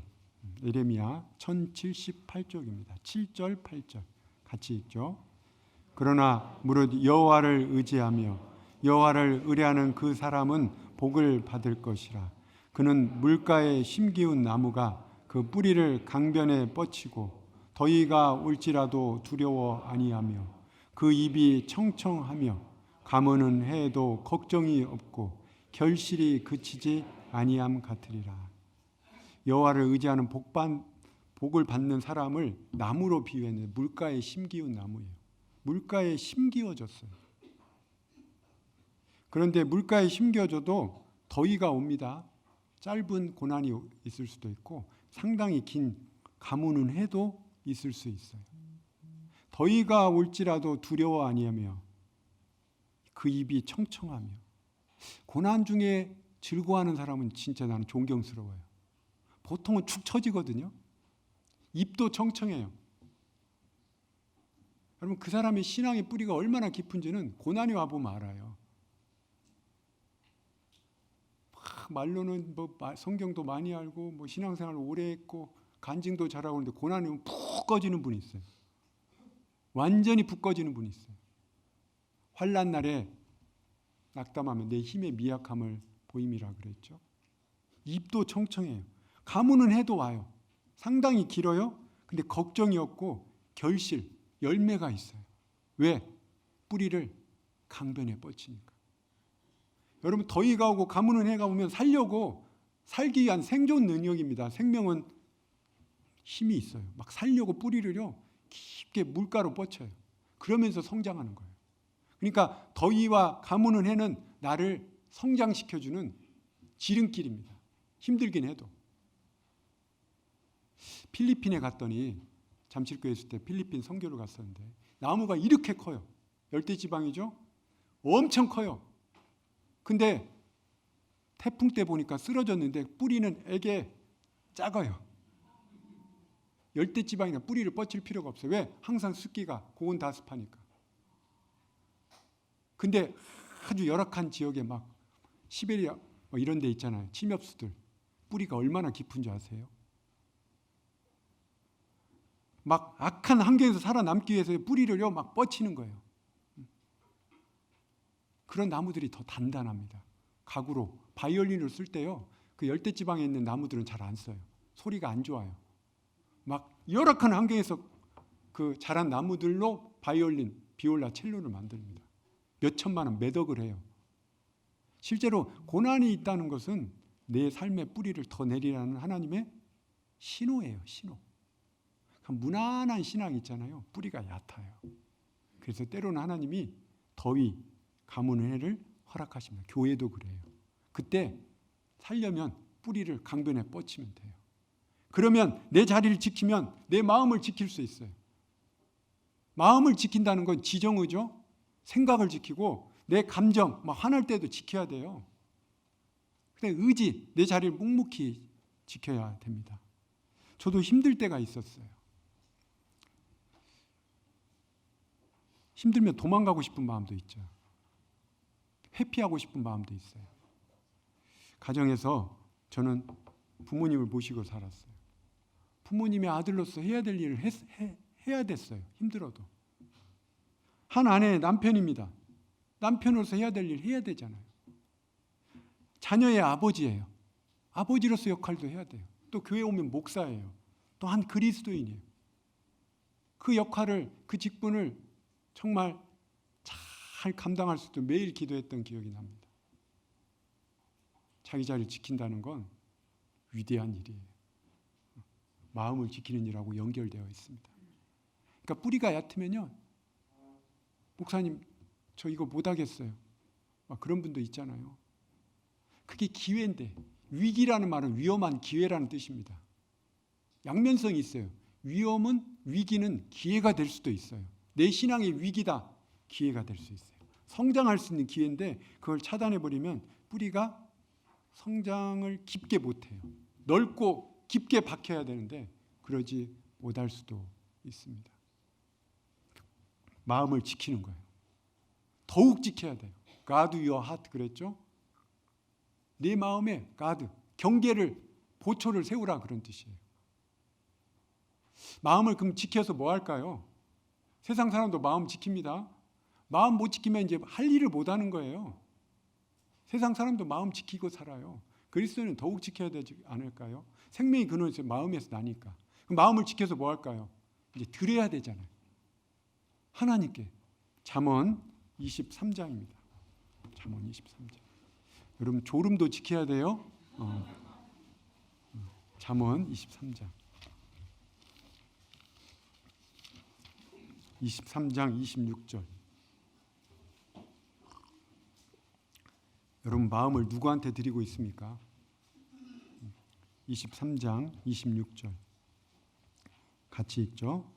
예레미야 1078쪽입니다. 7절 8절 같이 읽죠. 그러나 무릇 여호와를 의지하며 여호와를 의뢰하는 그 사람은 복을 받을 것이라. 그는 물가에 심기운 나무가 그 뿌리를 강변에 뻗치고 더위가 올지라도 두려워 아니하며 그 입이 청청하며 가무는 해에도 걱정이 없고 결실이 그치지 아니함 같으리라. 여호와를 의지하는 복을 받는 사람을 나무로 비유했는데 물가에 심기운 나무예요. 물가에 심기워졌어요. 그런데 물가에 심겨져도 더위가 옵니다. 짧은 고난이 있을 수도 있고 상당히 긴 가무는 해도 있을 수 있어요. 더위가 올지라도 두려워 아니하며 그 입이 청청하며. 고난 중에 즐거워하는 사람은 진짜 나는 존경스러워요. 보통은 축 처지거든요. 입도 청청해요. 여러분, 그 사람의 신앙의 뿌리가 얼마나 깊은지는 고난이 와보면 알아요. 막 말로는 뭐 성경도 많이 알고 뭐 신앙생활 오래 했고 간증도 잘하고 하는데 고난이 오면 푹 꺼지는 분이 있어요. 완전히 푹 꺼지는 분이 있어요. 환난 날에 낙담하면 내 힘의 미약함을 보임이라 그랬죠. 입도 청청해요. 가문은 해도 와요. 상당히 길어요. 근데 걱정이 없고 결실, 열매가 있어요. 왜? 뿌리를 강변에 뻗치니까. 여러분 더위가 오고 가무는 해가 오면 살기 위한 생존 능력입니다. 생명은 힘이 있어요. 막 살려고 뿌리를요 깊게 물가로 뻗쳐요. 그러면서 성장하는 거예요. 그러니까 더위와 가무는 해는 나를 성장시켜주는 지름길입니다. 힘들긴 해도. 필리핀에 갔더니 잠실교회 있을 때 필리핀 선교를 갔었는데 나무가 이렇게 커요. 열대지방이죠. 엄청 커요. 근데 태풍 때 보니까 쓰러졌는데 뿌리는 애게 작아요. 열대지방이나 뿌리를 뻗칠 필요가 없어요. 왜? 항상 습기가 고온다습하니까. 근데 아주 열악한 지역에 막 시베리아 뭐 이런 데 있잖아요. 침엽수들. 뿌리가 얼마나 깊은지 아세요? 막 악한 환경에서 살아남기 위해서 뿌리를요 막 뻗치는 거예요. 그런 나무들이 더 단단합니다. 가구로 바이올린을 쓸 때요 그 열대지방에 있는 나무들은 잘 안 써요. 소리가 안 좋아요. 막 열악한 환경에서 그 자란 나무들로 바이올린, 비올라, 첼로를 만듭니다. 몇 천만 원 매덕을 해요. 실제로 고난이 있다는 것은 내 삶의 뿌리를 더 내리라는 하나님의 신호예요. 신호. 무난한 신앙 있잖아요. 뿌리가 얕아요. 그래서 때로는 하나님이 더위, 가뭄, 해를 허락하십니다. 교회도 그래요. 그때 살려면 뿌리를 강변에 뻗치면 돼요. 그러면 내 자리를 지키면 내 마음을 지킬 수 있어요. 마음을 지킨다는 건 지정의죠. 생각을 지키고 내 감정, 막 화날 때도 지켜야 돼요. 근데 의지, 내 자리를 묵묵히 지켜야 됩니다. 저도 힘들 때가 있었어요. 힘들면 도망가고 싶은 마음도 있죠. 회피하고 싶은 마음도 있어요. 가정에서 저는 부모님을 모시고 살았어요. 부모님의 아들로서 해야 될 일을 해야 됐어요. 힘들어도. 한 아내의 남편입니다. 남편으로서 해야 될 일 해야 되잖아요. 자녀의 아버지예요. 아버지로서 역할도 해야 돼요. 또 교회 오면 목사예요. 또 한 그리스도인이에요. 그 역할을, 그 직분을 정말 잘 감당할 수 있도록 매일 기도했던 기억이 납니다. 자기 자리를 지킨다는 건 위대한 일이에요. 마음을 지키는 일하고 연결되어 있습니다. 그러니까 뿌리가 얕으면요, 목사님 저 이거 못하겠어요. 막 그런 분도 있잖아요. 그게 기회인데, 위기라는 말은 위험한 기회라는 뜻입니다. 양면성이 있어요. 위기는 기회가 될 수도 있어요. 내 신앙의 위기다, 기회가 될 수 있어요. 성장할 수 있는 기회인데 그걸 차단해버리면 뿌리가 성장을 깊게 못해요. 넓고 깊게 박혀야 되는데 그러지 못할 수도 있습니다. 마음을 지키는 거예요. 더욱 지켜야 돼요. Guard your heart 그랬죠? 내 마음에 guard, 경계를, 보초를 세우라 그런 뜻이에요. 마음을 그럼 지켜서 뭐 할까요? 세상 사람도 마음 지킵니다. 마음 못 지키면 이제 할 일을 못 하는 거예요. 세상 사람도 마음 지키고 살아요. 그리스도는 더욱 지켜야 되지 않을까요? 생명의 근원에서 마음에서 나니까. 그럼 마음을 지켜서 뭐 할까요? 이제 드려야 되잖아요. 하나님께. 잠언 23장입니다. 잠언 23장. 여러분 졸음도 지켜야 돼요. 잠언 23장. 23장 26절. 여러분 마음을 누구한테 드리고 있습니까? 23장 26절. 같이 읽죠.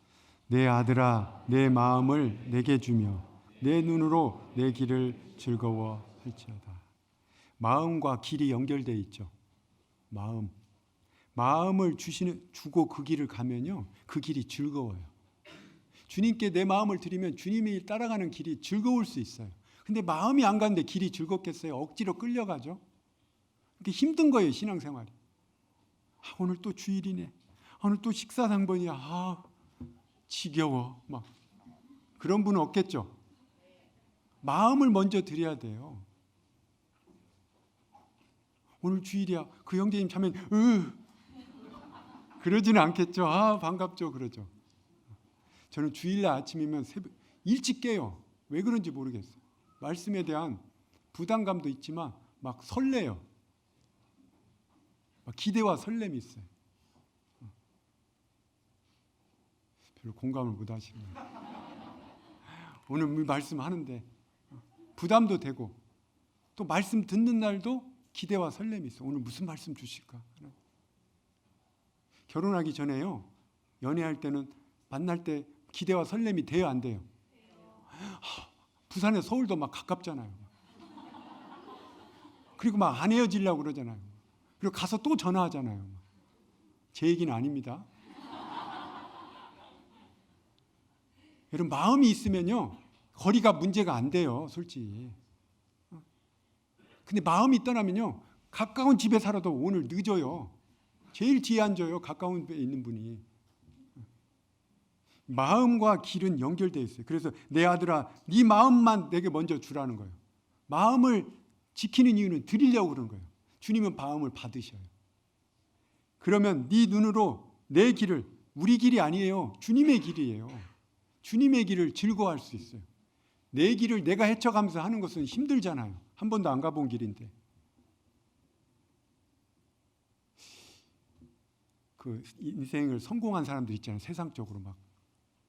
내 아들아 내 마음을 내게 주며 내 눈으로 내 길을 즐거워할지어다. 마음과 길이 연결되어 있죠. 마음을 주고 그 길을 가면요, 그 길이 즐거워요. 주님께 내 마음을 드리면 주님이 따라가는 길이 즐거울 수 있어요. 근데 마음이 안 가는데 길이 즐겁겠어요? 억지로 끌려가죠. 그게 힘든 거예요, 신앙생활이. 오늘 또 주일이네. 오늘 또 식사 당번이야. 지겨워. 막 그런 분은 없겠죠. 마음을 먼저 드려야 돼요. 오늘 주일이야. 그 형제님 자면 그러지는 않겠죠. 반갑죠. 그러죠. 저는 주일날 아침이면 새벽 일찍 깨요. 왜 그런지 모르겠어요. 말씀에 대한 부담감도 있지만 막 설레요. 막 기대와 설렘이 있어요. 별로 공감을 못 하시네요. 오늘 말씀하는데 부담도 되고 또 말씀 듣는 날도 기대와 설렘이 있어. 오늘 무슨 말씀 주실까? 결혼하기 전에요. 연애할 때는 만날 때 기대와 설렘이 돼요, 안 돼요? 부산에 서울도 막 가깝잖아요. 그리고 막 안 헤어지려고 그러잖아요. 그리고 가서 또 전화하잖아요. 제 얘기는 아닙니다. 여러분 마음이 있으면요. 거리가 문제가 안 돼요, 솔직히. 근데 마음이 떠나면요. 가까운 집에 살아도 오늘 늦어요. 제일 뒤에 앉아요. 가까운 데 있는 분이. 마음과 길은 연결되어 있어요. 그래서 내 아들아 네 마음만 내게 먼저 주라는 거예요. 마음을 지키는 이유는 드리려고 그러는 거예요. 주님은 마음을 받으셔요. 그러면 네 눈으로 내 길을, 우리 길이 아니에요. 주님의 길이에요. 주님의 길을 즐거워할 수 있어요. 내 길을 내가 헤쳐가면서 하는 것은 힘들잖아요. 한 번도 안 가본 길인데. 그 인생을 성공한 사람들 있잖아요. 세상적으로 막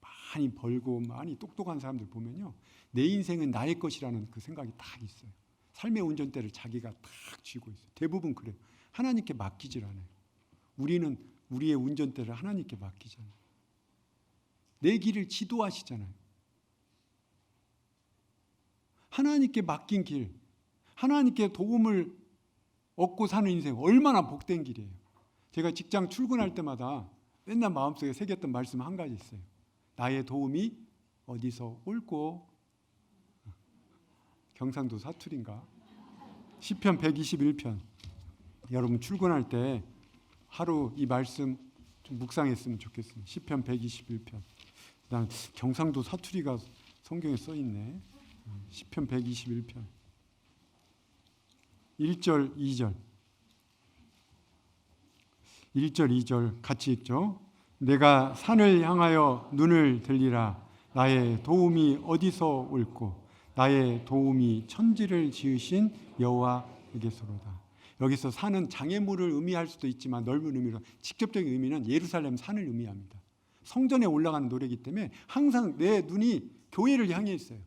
많이 벌고 많이 똑똑한 사람들 보면요. 내 인생은 나의 것이라는 그 생각이 딱 있어요. 삶의 운전대를 자기가 딱 쥐고 있어요. 대부분 그래요. 하나님께 맡기질 않아요. 우리는 우리의 운전대를 하나님께 맡기잖아요. 내 길을 지도하시잖아요. 하나님께 맡긴 길, 하나님께 도움을 얻고 사는 인생 얼마나 복된 길이에요. 제가 직장 출근할 때마다 맨날 마음속에 새겼던 말씀 한 가지 있어요. 나의 도움이 어디서 올꼬? 경상도 사투리인가? 시편 121편. 여러분 출근할 때 하루 이 말씀 좀 묵상했으면 좋겠습니다. 시편 121편. 난 경상도 사투리가 성경에 써 있네. 시편 121편. 1절, 2절. 1절, 2절 같이 읽죠. 내가 산을 향하여 눈을 들리라. 나의 도움이 어디서 올꼬? 나의 도움이 천지를 지으신 여호와에게서로다. 여기서 산은 장애물을 의미할 수도 있지만 넓은 의미로 직접적인 의미는 예루살렘 산을 의미합니다. 성전에 올라가는 노래이기 때문에 항상 내 눈이 교회를 향해 있어요.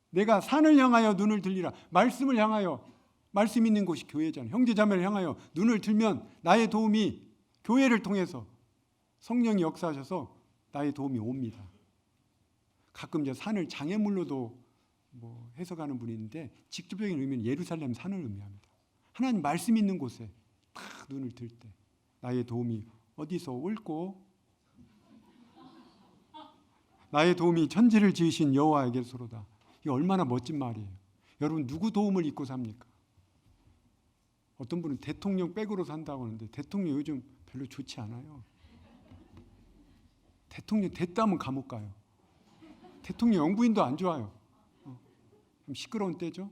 내가 산을 향하여 눈을 들리라. 말씀을 향하여, 말씀 있는 곳이 교회잖아요. 형제자매를 향하여 눈을 들면 나의 도움이 교회를 통해서 성령이 역사하셔서 나의 도움이 옵니다. 가끔 이제 산을 장애물로도 해석하는 분이 있는데 직접적인 의미는 예루살렘 산을 의미합니다. 하나님 말씀 있는 곳에 딱 눈을 들 때 나의 도움이 어디서 올꼬? 나의 도움이 천지를 지으신 여호와에게서로다. 이게 얼마나 멋진 말이에요. 여러분 누구 도움을 잊고 삽니까? 어떤 분은 대통령 백으로 산다고 하는데 대통령 요즘 별로 좋지 않아요. 대통령 됐다면 감옥 가요. 대통령 영부인도 안 좋아요. 좀 시끄러운 때죠.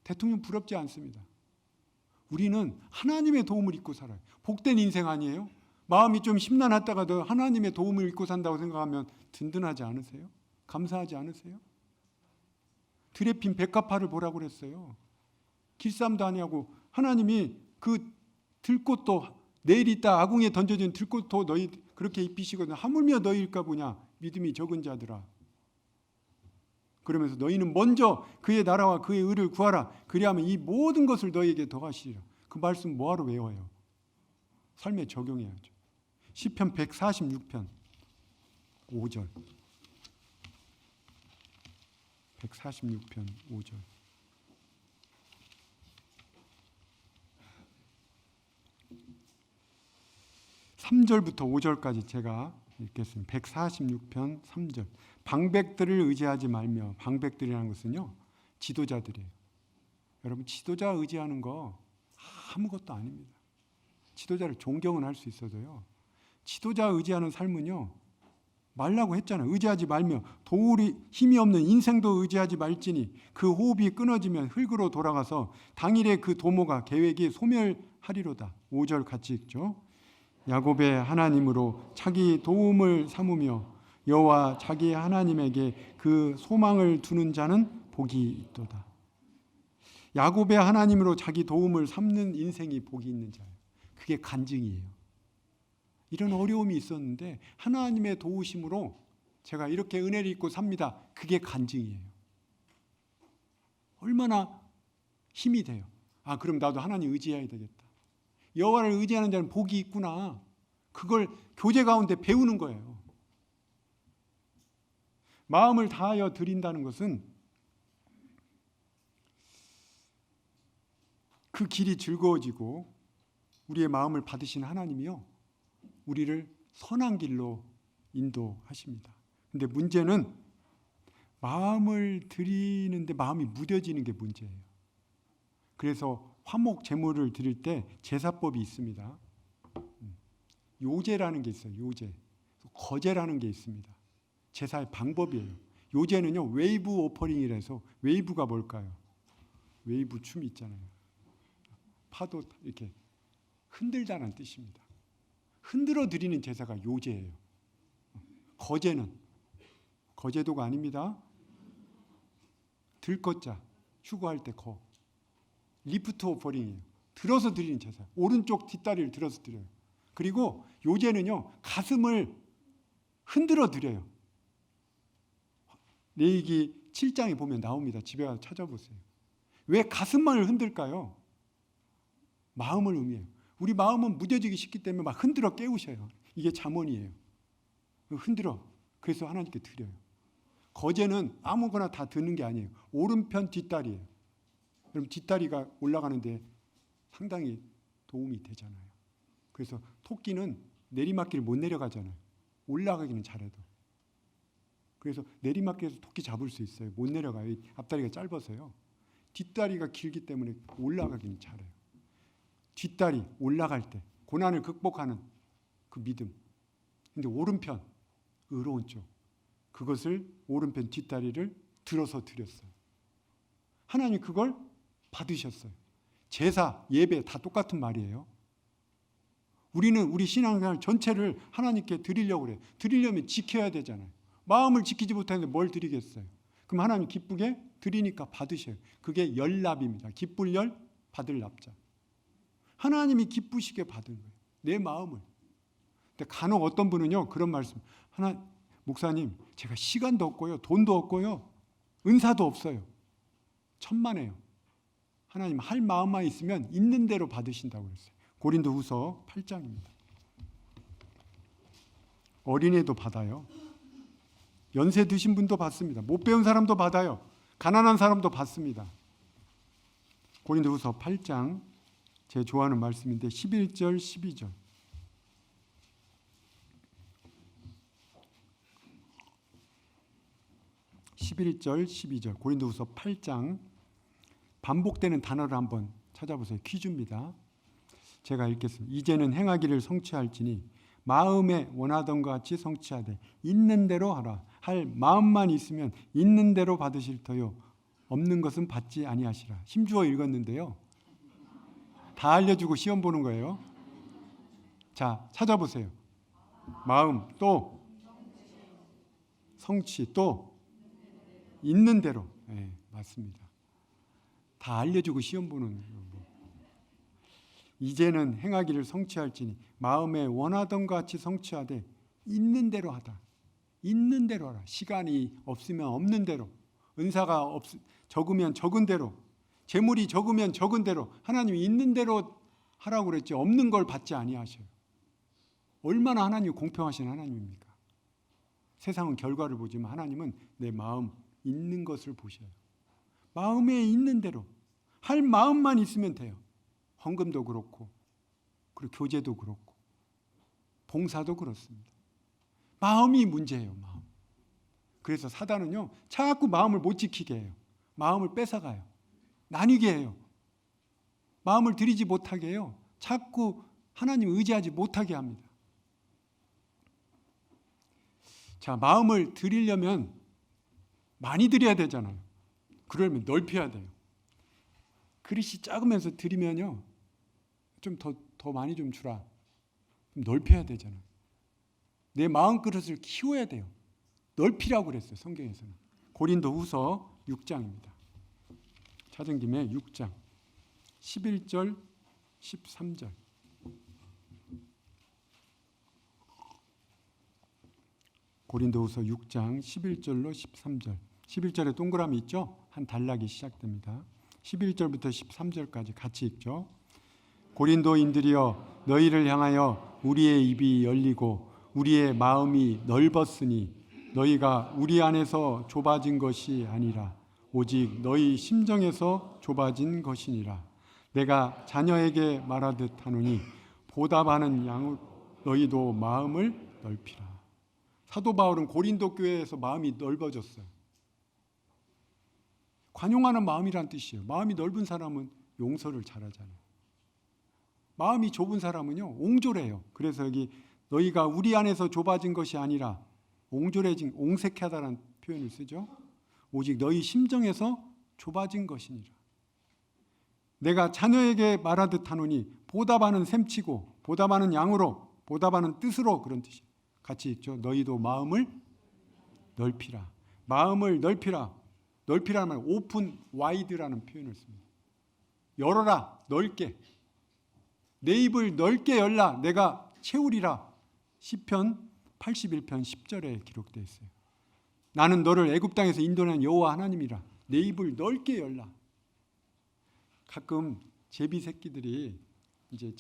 대통령 부럽지 않습니다. 우리는 하나님의 도움을 잊고 살아요. 복된 인생 아니에요? 마음이 좀 심란하다가도 하나님의 도움을 잊고 산다고 생각하면 든든하지 않으세요? 감사하지 않으세요? 들에 핀 백합화를 보라고 그랬어요. 길쌈도 아니하고 하나님이 그 들꽃도 내일 있다 아궁이에 던져진 들꽃도 너희 그렇게 입히시거든. 하물며 너희일까 보냐 믿음이 적은 자들아. 그러면서 너희는 먼저 그의 나라와 그의 의를 구하라. 그리하면 이 모든 것을 너희에게 더하시리라. 그 말씀 뭐하러 외워요? 삶에 적용해야죠. 시편 146편 5절. 146편 5절. 3절부터 5절까지 제가 읽겠습니다. 146편 3절. 방백들을 의지하지 말며, 방백들이라는 것은요 지도자들이에요. 여러분 지도자 의지하는 거 아무것도 아닙니다. 지도자를 존경은 할 수 있어도요, 지도자 의지하는 삶은요, 말라고 했잖아요. 의지하지 말며 도울이 힘이 없는 인생도 의지하지 말지니 그 호흡이 끊어지면 흙으로 돌아가서 당일의 그 도모가 계획이 소멸하리로다. 5절 같이 읽죠. 야곱의 하나님으로 자기 도움을 삼으며 여호와 자기 하나님에게 그 소망을 두는 자는 복이 있도다. 야곱의 하나님으로 자기 도움을 삼는 인생이 복이 있는 자예요. 그게 간증이에요. 이런 어려움이 있었는데 하나님의 도우심으로 제가 이렇게 은혜를 입고 삽니다. 그게 간증이에요. 얼마나 힘이 돼요. 아, 그럼 나도 하나님 의지해야 되겠다. 여호와를 의지하는 자는 복이 있구나. 그걸 교제 가운데 배우는 거예요. 마음을 다하여 드린다는 것은 그 길이 즐거워지고 우리의 마음을 받으신 하나님이요, 우리를 선한 길로 인도하십니다. 근데 문제는 마음을 드리는데 마음이 무뎌지는 게 문제예요. 그래서 화목 제물을 드릴 때 제사법이 있습니다. 요제라는 게 있어요. 요제. 거제라는 게 있습니다. 제사의 방법이에요. 요제는요, 웨이브 오퍼링이라서, 웨이브가 뭘까요? 웨이브 춤 있잖아요. 파도 이렇게 흔들다는 뜻입니다. 흔들어 드리는 제사가 요제예요. 거제는 거제도가 아닙니다. 들것자, 휴거할 때 거. 리프트 오퍼링이에요. 들어서 드리는 제사. 오른쪽 뒷다리를 들어서 드려요. 그리고 요제는요, 가슴을 흔들어 드려요. 레위기 7장에 보면 나옵니다. 집에 가서 찾아보세요. 왜 가슴만을 흔들까요? 마음을 의미해요. 우리 마음은 무뎌지기 쉽기 때문에 막 흔들어 깨우셔요. 이게 잠언이에요. 흔들어. 그래서 하나님께 드려요. 거제는 아무거나 다 드는 게 아니에요. 오른편 뒷다리예요. 그럼 뒷다리가 올라가는데 상당히 도움이 되잖아요. 그래서 토끼는 내리막길을 못 내려가잖아요. 올라가기는 잘해도. 그래서 내리막길에서 토끼 잡을 수 있어요. 못 내려가요. 앞다리가 짧아서요. 뒷다리가 길기 때문에 올라가기는 잘해요. 뒷다리 올라갈 때 고난을 극복하는 그 믿음. 근데 오른편, 의로운 쪽, 그것을 오른편 뒷다리를 들어서 드렸어요. 하나님 그걸 받으셨어요. 제사, 예배 다 똑같은 말이에요. 우리는 우리 신앙생활 전체를 하나님께 드리려고 그래요. 드리려면 지켜야 되잖아요. 마음을 지키지 못하는데 뭘 드리겠어요? 그럼 하나님 기쁘게 드리니까 받으셔요. 그게 열납입니다. 기쁠 열, 받을 납자. 하나님이 기쁘시게 받은 거예요. 내 마음을. 근데 간혹 어떤 분은요, 그런 말씀. 목사님, 제가 시간도 없고요, 돈도 없고요, 은사도 없어요. 천만에요. 하나님 할 마음만 있으면 있는 대로 받으신다고 그랬어요. 고린도후서 8장입니다. 어린애도 받아요. 연세 드신 분도 받습니다. 못 배운 사람도 받아요. 가난한 사람도 받습니다. 고린도후서 8장, 제 좋아하는 말씀인데 11절, 12절. 11절, 12절. 고린도후서 8장. 반복되는 단어를 한번 찾아보세요. 퀴즈입니다. 제가 읽겠습니다. 이제는 행하기를 성취할지니 마음에 원하던 것 같이 성취하되 있는 대로 하라. 할 마음만 있으면 있는 대로 받으실 터요. 없는 것은 받지 아니하시라. 힘주어 읽었는데요. 다 알려주고 시험 보는 거예요. 자, 찾아보세요. 마음, 또 성취, 또 있는 대로. 네, 맞습니다. 다 알려주고 시험 보는 거예요. 이제는 행하기를 성취할지니 마음에 원하던 것 같이 성취하되 있는 대로 하다. 있는 대로 하라. 시간이 없으면 없는 대로, 은사가 적으면 적은 대로, 재물이 적으면 적은 대로, 하나님이 있는 대로 하라고 그랬지 없는 걸 받지 아니하셔요. 얼마나 하나님이 공평하신 하나님입니까? 세상은 결과를 보지만 하나님은 내 마음 있는 것을 보셔요. 마음에 있는 대로 할 마음만 있으면 돼요. 헌금도 그렇고, 그리고 교제도 그렇고, 봉사도 그렇습니다. 마음이 문제예요. 마음. 그래서 사단은요, 자꾸 마음을 못 지키게 해요. 마음을 뺏어가요. 나뉘게 해요. 마음을 들이지 못하게 해요. 자꾸 하나님 의지하지 못하게 합니다. 자, 마음을 드리려면 많이 드려야 되잖아요. 그러면 넓혀야 돼요. 그릇이 작으면서 드리면요, 좀 더 많이 좀 주라. 좀 넓혀야 되잖아요. 내 마음 그릇을 키워야 돼요. 넓히라고 그랬어요, 성경에서는. 고린도후서 6장입니다. 찾은 김에 6장 11절 13절. 고린도후서 6장 11절로 13절. 11절에 동그라미 있죠? 한 단락이 시작됩니다. 11절부터 13절까지 같이 읽죠. 고린도인들이여, 너희를 향하여 우리의 입이 열리고 우리의 마음이 넓었으니 너희가 우리 안에서 좁아진 것이 아니라 오직 너희 심정에서 좁아진 것이니라. 내가 자녀에게 말하듯 하노니 보답하는 양으로 너희도 마음을 넓히라. 사도 바울은 고린도 교회에서 마음이 넓어졌어요. 관용하는 마음이란 뜻이에요. 마음이 넓은 사람은 용서를 잘하잖아요. 마음이 좁은 사람은요, 옹졸해요. 그래서 여기 너희가 우리 안에서 좁아진 것이 아니라 옹졸해진, 옹색하다라는 표현을 쓰죠. 오직 너희 심정에서 좁아진 것이니라. 내가 자녀에게 말하듯 하노니 보답하는 셈치고 보답하는 양으로 보답하는 뜻으로, 그런 뜻이에요. 같이 읽죠. 너희도 마음을 넓히라. 마음을 넓히라. 넓히라는 말, 오픈 와이드라는 표현을 씁니다. 열어라, 넓게. 내 입을 넓게 열라, 내가 채우리라. 시편 81편 10절에 기록되어 있어요. 나는 너를 애굽 땅에서 인도한 여호와 하나님이라. 내 입을 넓게 열라. 가끔 제비 새끼들이 이제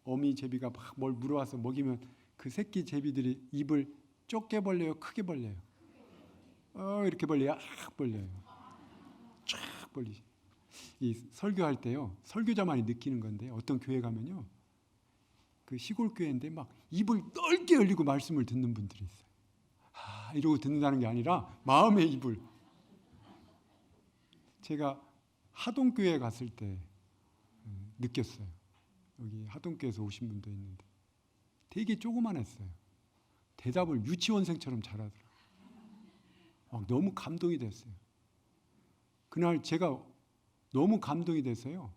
어미 제비가 막 뭘 물어와서 먹이면 그 새끼 제비들이 입을 좁게 벌려요, 크게 벌려요? 이렇게 벌려요, 벌려요. 쫙 벌리지. 이 설교할 때요, 설교자만이 느끼는 건데, 어떤 교회 가면요, 그 시골 교회인데 막 입을 넓게 열리고 말씀을 듣는 분들이 있어요. 이러고 듣는다는 게 아니라 마음의 입을. 제가 하동교회 갔을 때 느꼈어요. 여기 하동교회에서 오신 분도 있는데 되게 조그만했어요. 대답을 유치원생처럼 잘하더라고요. 너무 감동이 됐어요. 그날 제가 너무 감동이 돼서요,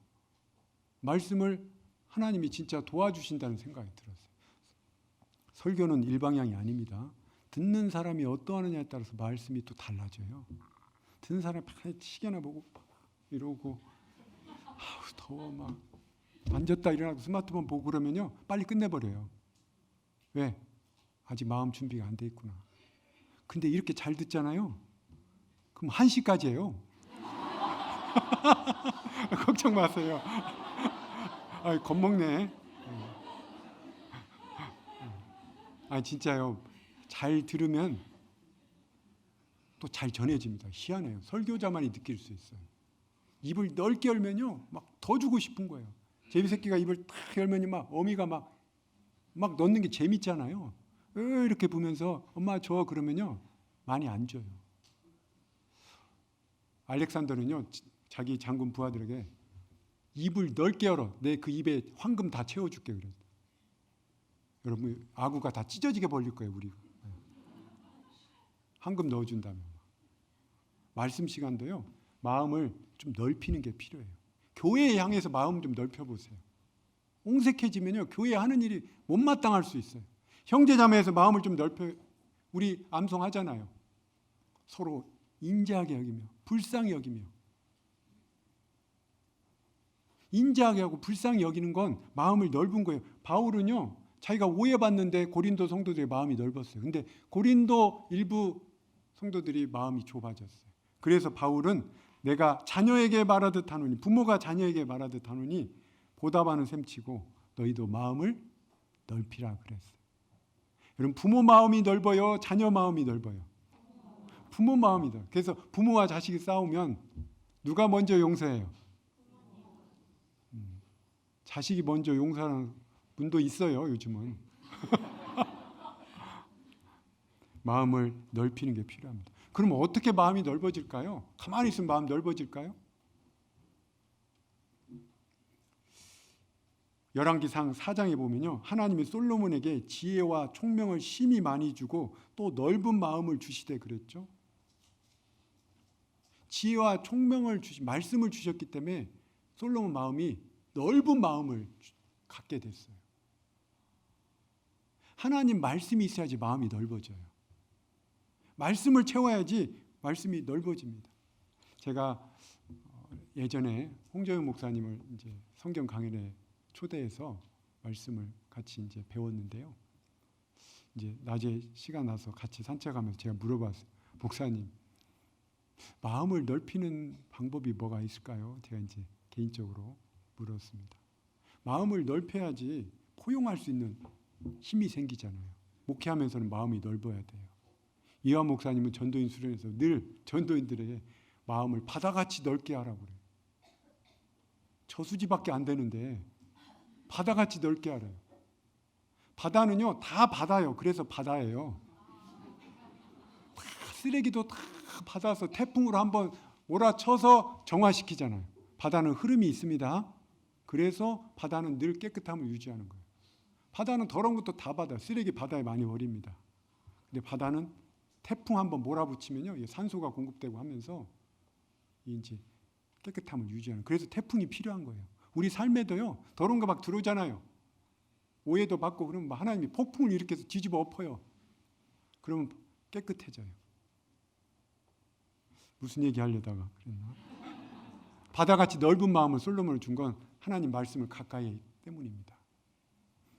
말씀을 하나님이 진짜 도와주신다는 생각이 들었어요. 설교는 일방향이 아닙니다. 듣는 사람이 어떠하느냐에 따라서 말씀이 또 달라져요. 듣는 사람이 시계나 보고 이러고 더워 막 앉았다 일어나고 스마트폰 보고 그러면요, 빨리 끝내버려요. 왜? 아직 마음 준비가 안 돼 있구나. 근데 이렇게 잘 듣잖아요. 그럼 1시까지예요. 걱정 마세요. 겁먹네. 진짜요. 잘 들으면 또 잘 전해집니다. 희한해요. 설교자만이 느낄 수 있어요. 입을 넓게 열면요, 막 더 주고 싶은 거예요. 제비 새끼가 입을 탁 열면요, 막 어미가 막 넣는 게 재밌잖아요. 이렇게 보면서 엄마 줘 그러면요, 많이 안 줘요. 알렉산더는요, 자기 장군 부하들에게 입을 넓게 열어, 내 그 입에 황금 다 채워줄게 그랬어요. 여러분, 아구가 다 찢어지게 벌릴 거예요, 우리가. 황금 넣어준다면. 말씀 시간도요, 마음을 좀 넓히는 게 필요해요. 교회에 향해서 마음 좀 넓혀보세요. 옹색해지면요, 교회에 하는 일이 못마땅할 수 있어요. 형제자매에서 마음을 좀 넓혀, 우리 암송하잖아요. 서로 인자하게 여기며 불쌍히 여기며. 인자하게 하고 불쌍히 여기는 건 마음을 넓은 거예요. 바울은요, 자기가 오해받는데 고린도 성도들의 마음이 넓었어요. 근데 고린도 일부 성도들이 마음이 좁아졌어요. 그래서 바울은 내가 자녀에게 말하듯 하노니, 부모가 자녀에게 말하듯 하노니 보답하는 셈치고 너희도 마음을 넓히라 그랬어요. 여러분, 부모 마음이 넓어요, 자녀 마음이 넓어요? 부모 마음이 넓어요. 그래서 부모와 자식이 싸우면 누가 먼저 용서해요? 자식이 먼저 용서하는 분도 있어요, 요즘은. 마음을 넓히는 게 필요합니다. 그럼 어떻게 마음이 넓어질까요? 가만히 있으면 마음 넓어질까요? 열왕기상 4장에 보면요, 하나님이 솔로몬에게 지혜와 총명을 심히 많이 주고 또 넓은 마음을 주시되 그랬죠. 지혜와 총명을 말씀을 주셨기 때문에 솔로몬 마음이 넓은 마음을 갖게 됐어요. 하나님 말씀이 있어야지 마음이 넓어져요. 말씀을 채워야지 말씀이 넓어집니다. 제가 예전에 홍정영 목사님을 이제 성경 강연에 초대해서 말씀을 같이 이제 배웠는데요. 이제 낮에 시간 나서 같이 산책하면서 제가 물어봤어요. 목사님, 마음을 넓히는 방법이 뭐가 있을까요? 제가 이제 개인적으로 물었습니다. 마음을 넓혀야지 포용할 수 있는 힘이 생기잖아요. 목회하면서는 마음이 넓어야 돼요. 이화 목사님은 전도인 수련회에서 늘 전도인들에게 마음을 바다같이 넓게 하라고 그래요. 저수지밖에 안 되는데 바다같이 넓게 하래요. 바다는요, 다 바다요. 그래서 바다예요. 다 쓰레기도 다 받아서 태풍으로 한번 몰아쳐서 정화시키잖아요. 바다는 흐름이 있습니다. 그래서 바다는 늘 깨끗함을 유지하는 거예요. 바다는 더러운 것도 다 바다, 쓰레기 바다에 많이 버립니다. 근데 바다는 태풍 한번 몰아붙이면요, 산소가 공급되고 하면서 이제 깨끗함을 유지하는. 그래서 태풍이 필요한 거예요. 우리 삶에도요, 더러운 거 막 들어오잖아요. 오해도 받고 그러면 하나님이 폭풍을 일으켜서 뒤집어 엎어요. 그러면 깨끗해져요. 무슨 얘기 하려다가 그랬나? 바다같이 넓은 마음을 솔로몬을 준 건 하나님 말씀을 가까이 하기 때문입니다.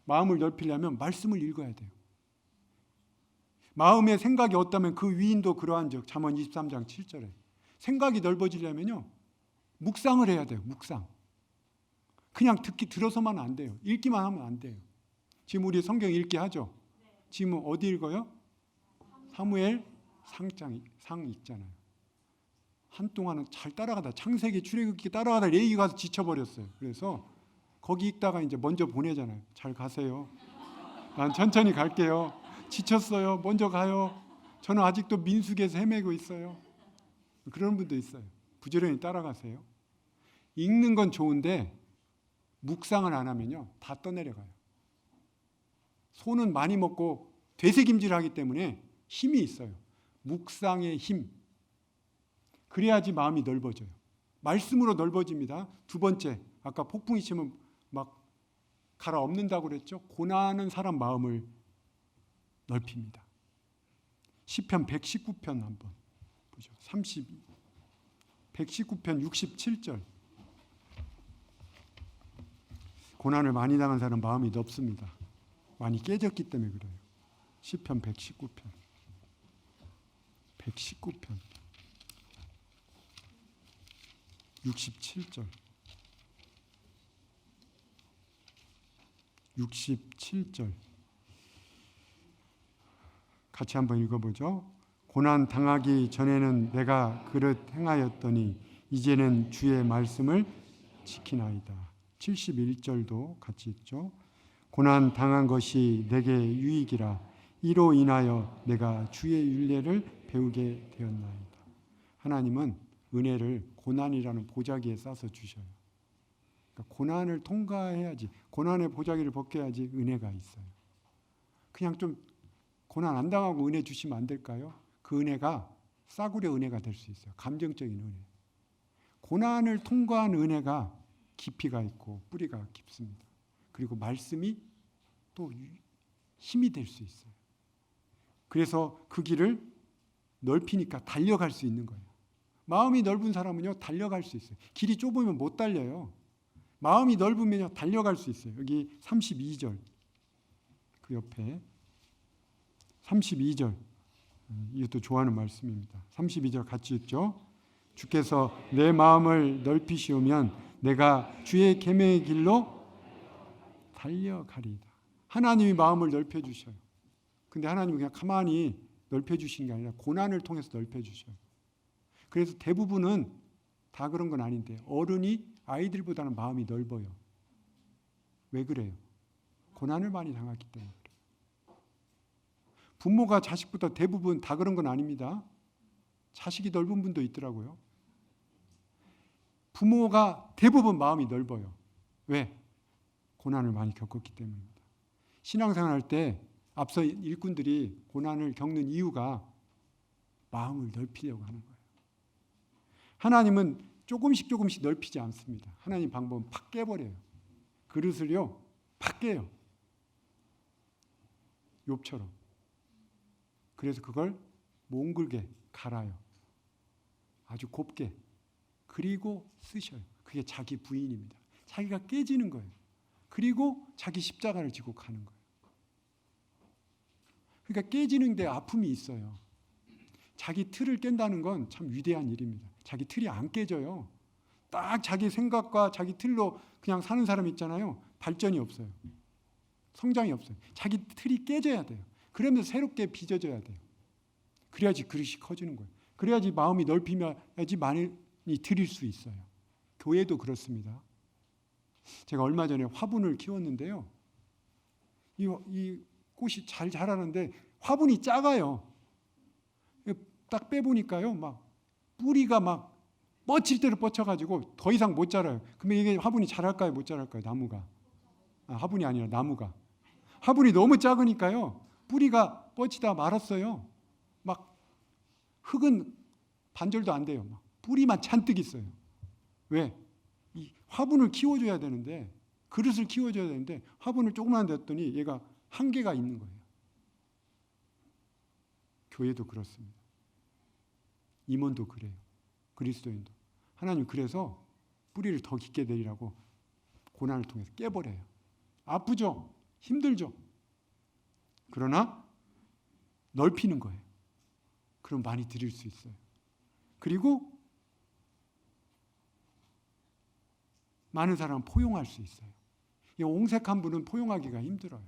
마음을 넓히려면 말씀을 읽어야 돼요. 마음의 생각이 없다면 그 위인도 그러한즉 잠언 23장 7절에 생각이 넓어지려면요, 묵상을 해야 돼요. 묵상. 그냥 들어서만 안 돼요. 읽기만 하면 안 돼요. 지금 우리 성경 읽기 하죠. 지금 어디 읽어요? 사무엘 상 읽잖아요. 한동안은 잘 따라가다 창세기 출애굽기 따라가다 레위기 가서 지쳐버렸어요. 그래서 거기 읽다가 이제 먼저 보내잖아요. 잘 가세요. 난 천천히 갈게요. 지쳤어요. 먼저 가요. 저는 아직도 민수기에서 헤매고 있어요. 그런 분도 있어요. 부지런히 따라가세요. 읽는 건 좋은데 묵상을 안 하면요, 다 떠내려가요. 소는 많이 먹고 되새김질하기 때문에 힘이 있어요. 묵상의 힘. 그래야지 마음이 넓어져요. 말씀으로 넓어집니다. 두 번째, 아까 폭풍이 치면 막 갈아엎는다고 그랬죠. 고난은 사람 마음을 넓힙니다. 시편 119편 한번 보죠. 119편 67절. 고난을 많이 당한 사람 마음이 넓습니다. 많이 깨졌기 때문에 그래요. 시편 119편 67절. 67절 같이 한번 읽어보죠. 고난 당하기 전에는 내가 그릇 행하였더니 이제는 주의 말씀을 지키나이다. 71절도 같이 읽죠. 고난 당한 것이 내게 유익이라 이로 인하여 내가 주의 율례를 배우게 되었나이다. 하나님은 은혜를 고난이라는 보자기에 싸서 주셔요. 그러니까 고난을 통과해야지, 고난의 보자기를 벗겨야지 은혜가 있어요. 그냥 좀 고난 안 당하고 은혜 주시면 안 될까요? 그 은혜가 싸구려 은혜가 될 수 있어요. 감정적인 은혜. 고난을 통과한 은혜가 깊이가 있고 뿌리가 깊습니다. 그리고 말씀이 또 힘이 될 수 있어요. 그래서 그 길을 넓히니까 달려갈 수 있는 거예요. 마음이 넓은 사람은요, 달려갈 수 있어요. 길이 좁으면 못 달려요. 마음이 넓으면요, 달려갈 수 있어요. 여기 32절 그 옆에 32절, 이것도 좋아하는 말씀입니다. 32절 같이 읽죠. 주께서 내 마음을 넓히시오면 내가 주의 계명의 길로 달려가리이다. 하나님이 마음을 넓혀주셔요. 근데 하나님은 그냥 가만히 넓혀주시는 게 아니라 고난을 통해서 넓혀주셔요. 그래서 대부분은 다 그런 건 아닌데 어른이 아이들보다는 마음이 넓어요. 왜 그래요? 고난을 많이 당했기 때문에 그래요. 부모가 자식보다 대부분 다 그런 건 아닙니다. 자식이 넓은 분도 있더라고요. 부모가 대부분 마음이 넓어요. 왜? 고난을 많이 겪었기 때문입니다. 신앙생활 할 때 앞서 일꾼들이 고난을 겪는 이유가 마음을 넓히려고 하는 거예요. 하나님은 조금씩 넓히지 않습니다. 하나님 방법은 팍 깨버려요. 그릇을요 팍 깨요. 욥처럼. 그래서 그걸 몽글게 갈아요. 아주 곱게. 그리고 쓰셔요. 그게 자기 부인입니다. 자기가 깨지는 거예요. 그리고 자기 십자가를 지고 가는 거예요. 그러니까 깨지는 데 아픔이 있어요. 자기 틀을 깬다는 건 참 위대한 일입니다. 자기 틀이 안 깨져요. 딱 자기 생각과 자기 틀로 그냥 사는 사람 있잖아요. 발전이 없어요. 성장이 없어요. 자기 틀이 깨져야 돼요. 그러면서 새롭게 빚어져야 돼요. 그래야지 그릇이 커지는 거예요. 그래야지 마음이 넓히면야지 많이 드릴 수 있어요. 교회도 그렇습니다. 제가 얼마 전에 화분을 키웠는데요. 이 꽃이 잘 자라는데 화분이 작아요. 딱 빼보니까요, 막 뿌리가 막 뻗칠 대로 뻗쳐가지고 더 이상 못 자라요. 그러면 이게 화분이 자랄까요, 못 자랄까요? 나무가. 화분이 아니라 나무가. 화분이 너무 작으니까요, 뿌리가 뻗치다 말았어요. 막 흙은 반절도 안 돼요. 막 뿌리만 잔뜩 있어요. 왜? 이 화분을 키워줘야 되는데, 그릇을 키워줘야 되는데 화분을 조금만 뒀더니 얘가 한계가 있는 거예요. 교회도 그렇습니다. 임원도 그래요. 그리스도인도. 하나님 그래서 뿌리를 더 깊게 내리라고 고난을 통해서 깨버려요. 아프죠? 힘들죠? 그러나 넓히는 거예요. 그럼 많이 드릴 수 있어요. 그리고 많은 사람을 포용할 수 있어요. 이 옹색한 분은 포용하기가 힘들어요.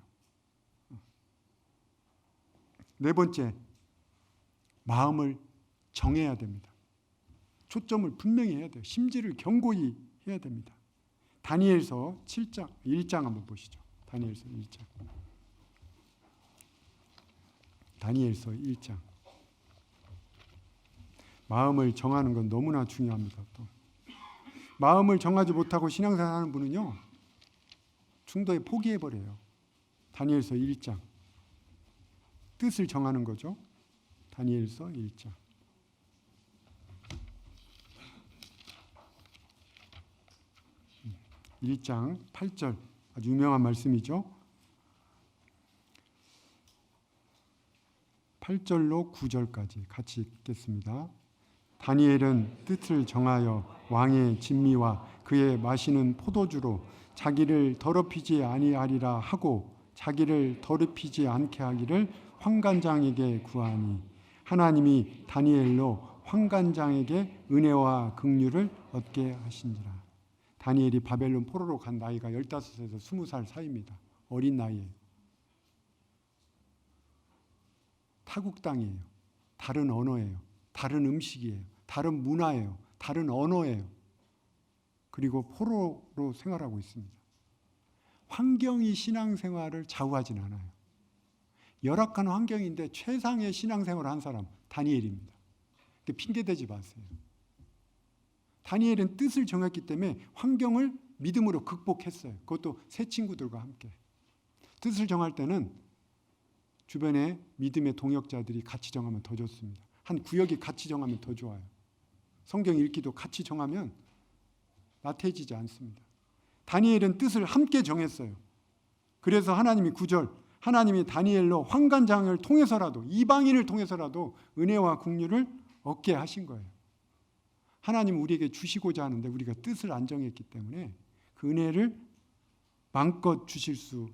네 번째, 마음을 정해야 됩니다. 초점을 분명히 해야 돼요. 심지를 견고히 해야 됩니다. 다니엘서 1장 한번 보시죠. 다니엘서 1장. 다니엘서 1장. 마음을 정하는 건 너무나 중요합니다. 또 마음을 정하지 못하고 신앙생활 하는 분은요, 중도에 포기해버려요. 다니엘서 1장. 뜻을 정하는 거죠. 다니엘서 1장. 1장 8절. 아주 유명한 말씀이죠. 8절로 9절까지 같이 읽겠습니다. 다니엘은 뜻을 정하여 왕의 진미와 그의 마시는 포도주로 자기를 더럽히지 아니하리라 하고 자기를 더럽히지 않게 하기를 환관장에게 구하니 하나님이 다니엘로 환관장에게 은혜와 긍휼을 얻게 하신지라. 다니엘이 바벨론 포로로 간 나이가 15에서 20살 사이입니다. 어린 나이에. 타국 땅이에요. 다른 언어예요. 다른 음식이에요. 다른 문화예요. 다른 언어예요. 그리고 포로로 생활하고 있습니다. 환경이 신앙생활을 좌우하진 않아요. 열악한 환경인데 최상의 신앙생활을 한 사람 다니엘입니다. 핑계대지 마세요. 다니엘은 뜻을 정했기 때문에 환경을 믿음으로 극복했어요. 그것도 새 친구들과 함께. 뜻을 정할 때는 주변에 믿음의 동역자들이 같이 정하면 더 좋습니다. 한 구역이 같이 정하면 더 좋아요. 성경 읽기도 같이 정하면 나태해지지 않습니다. 다니엘은 뜻을 함께 정했어요. 그래서 하나님이 9절, 하나님이 다니엘로 환관장을 통해서라도, 이방인을 통해서라도 은혜와 긍휼을 얻게 하신 거예요. 하나님은 우리에게 주시고자 하는데 우리가 뜻을 안 정했기 때문에 그 은혜를 마음껏 주실 수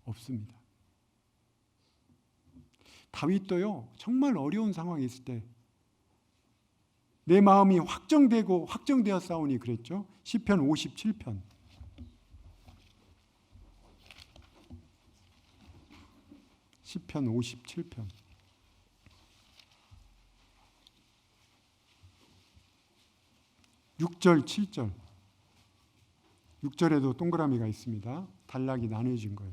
없습니다. 다윗도요, 정말 어려운 상황에 있을 때 내 마음이 확정되었사오니 그랬죠. 시편 57편. 시편 57편. 6절, 7절. 6절에도 동그라미가 있습니다. 단락이 나눠진 거예요.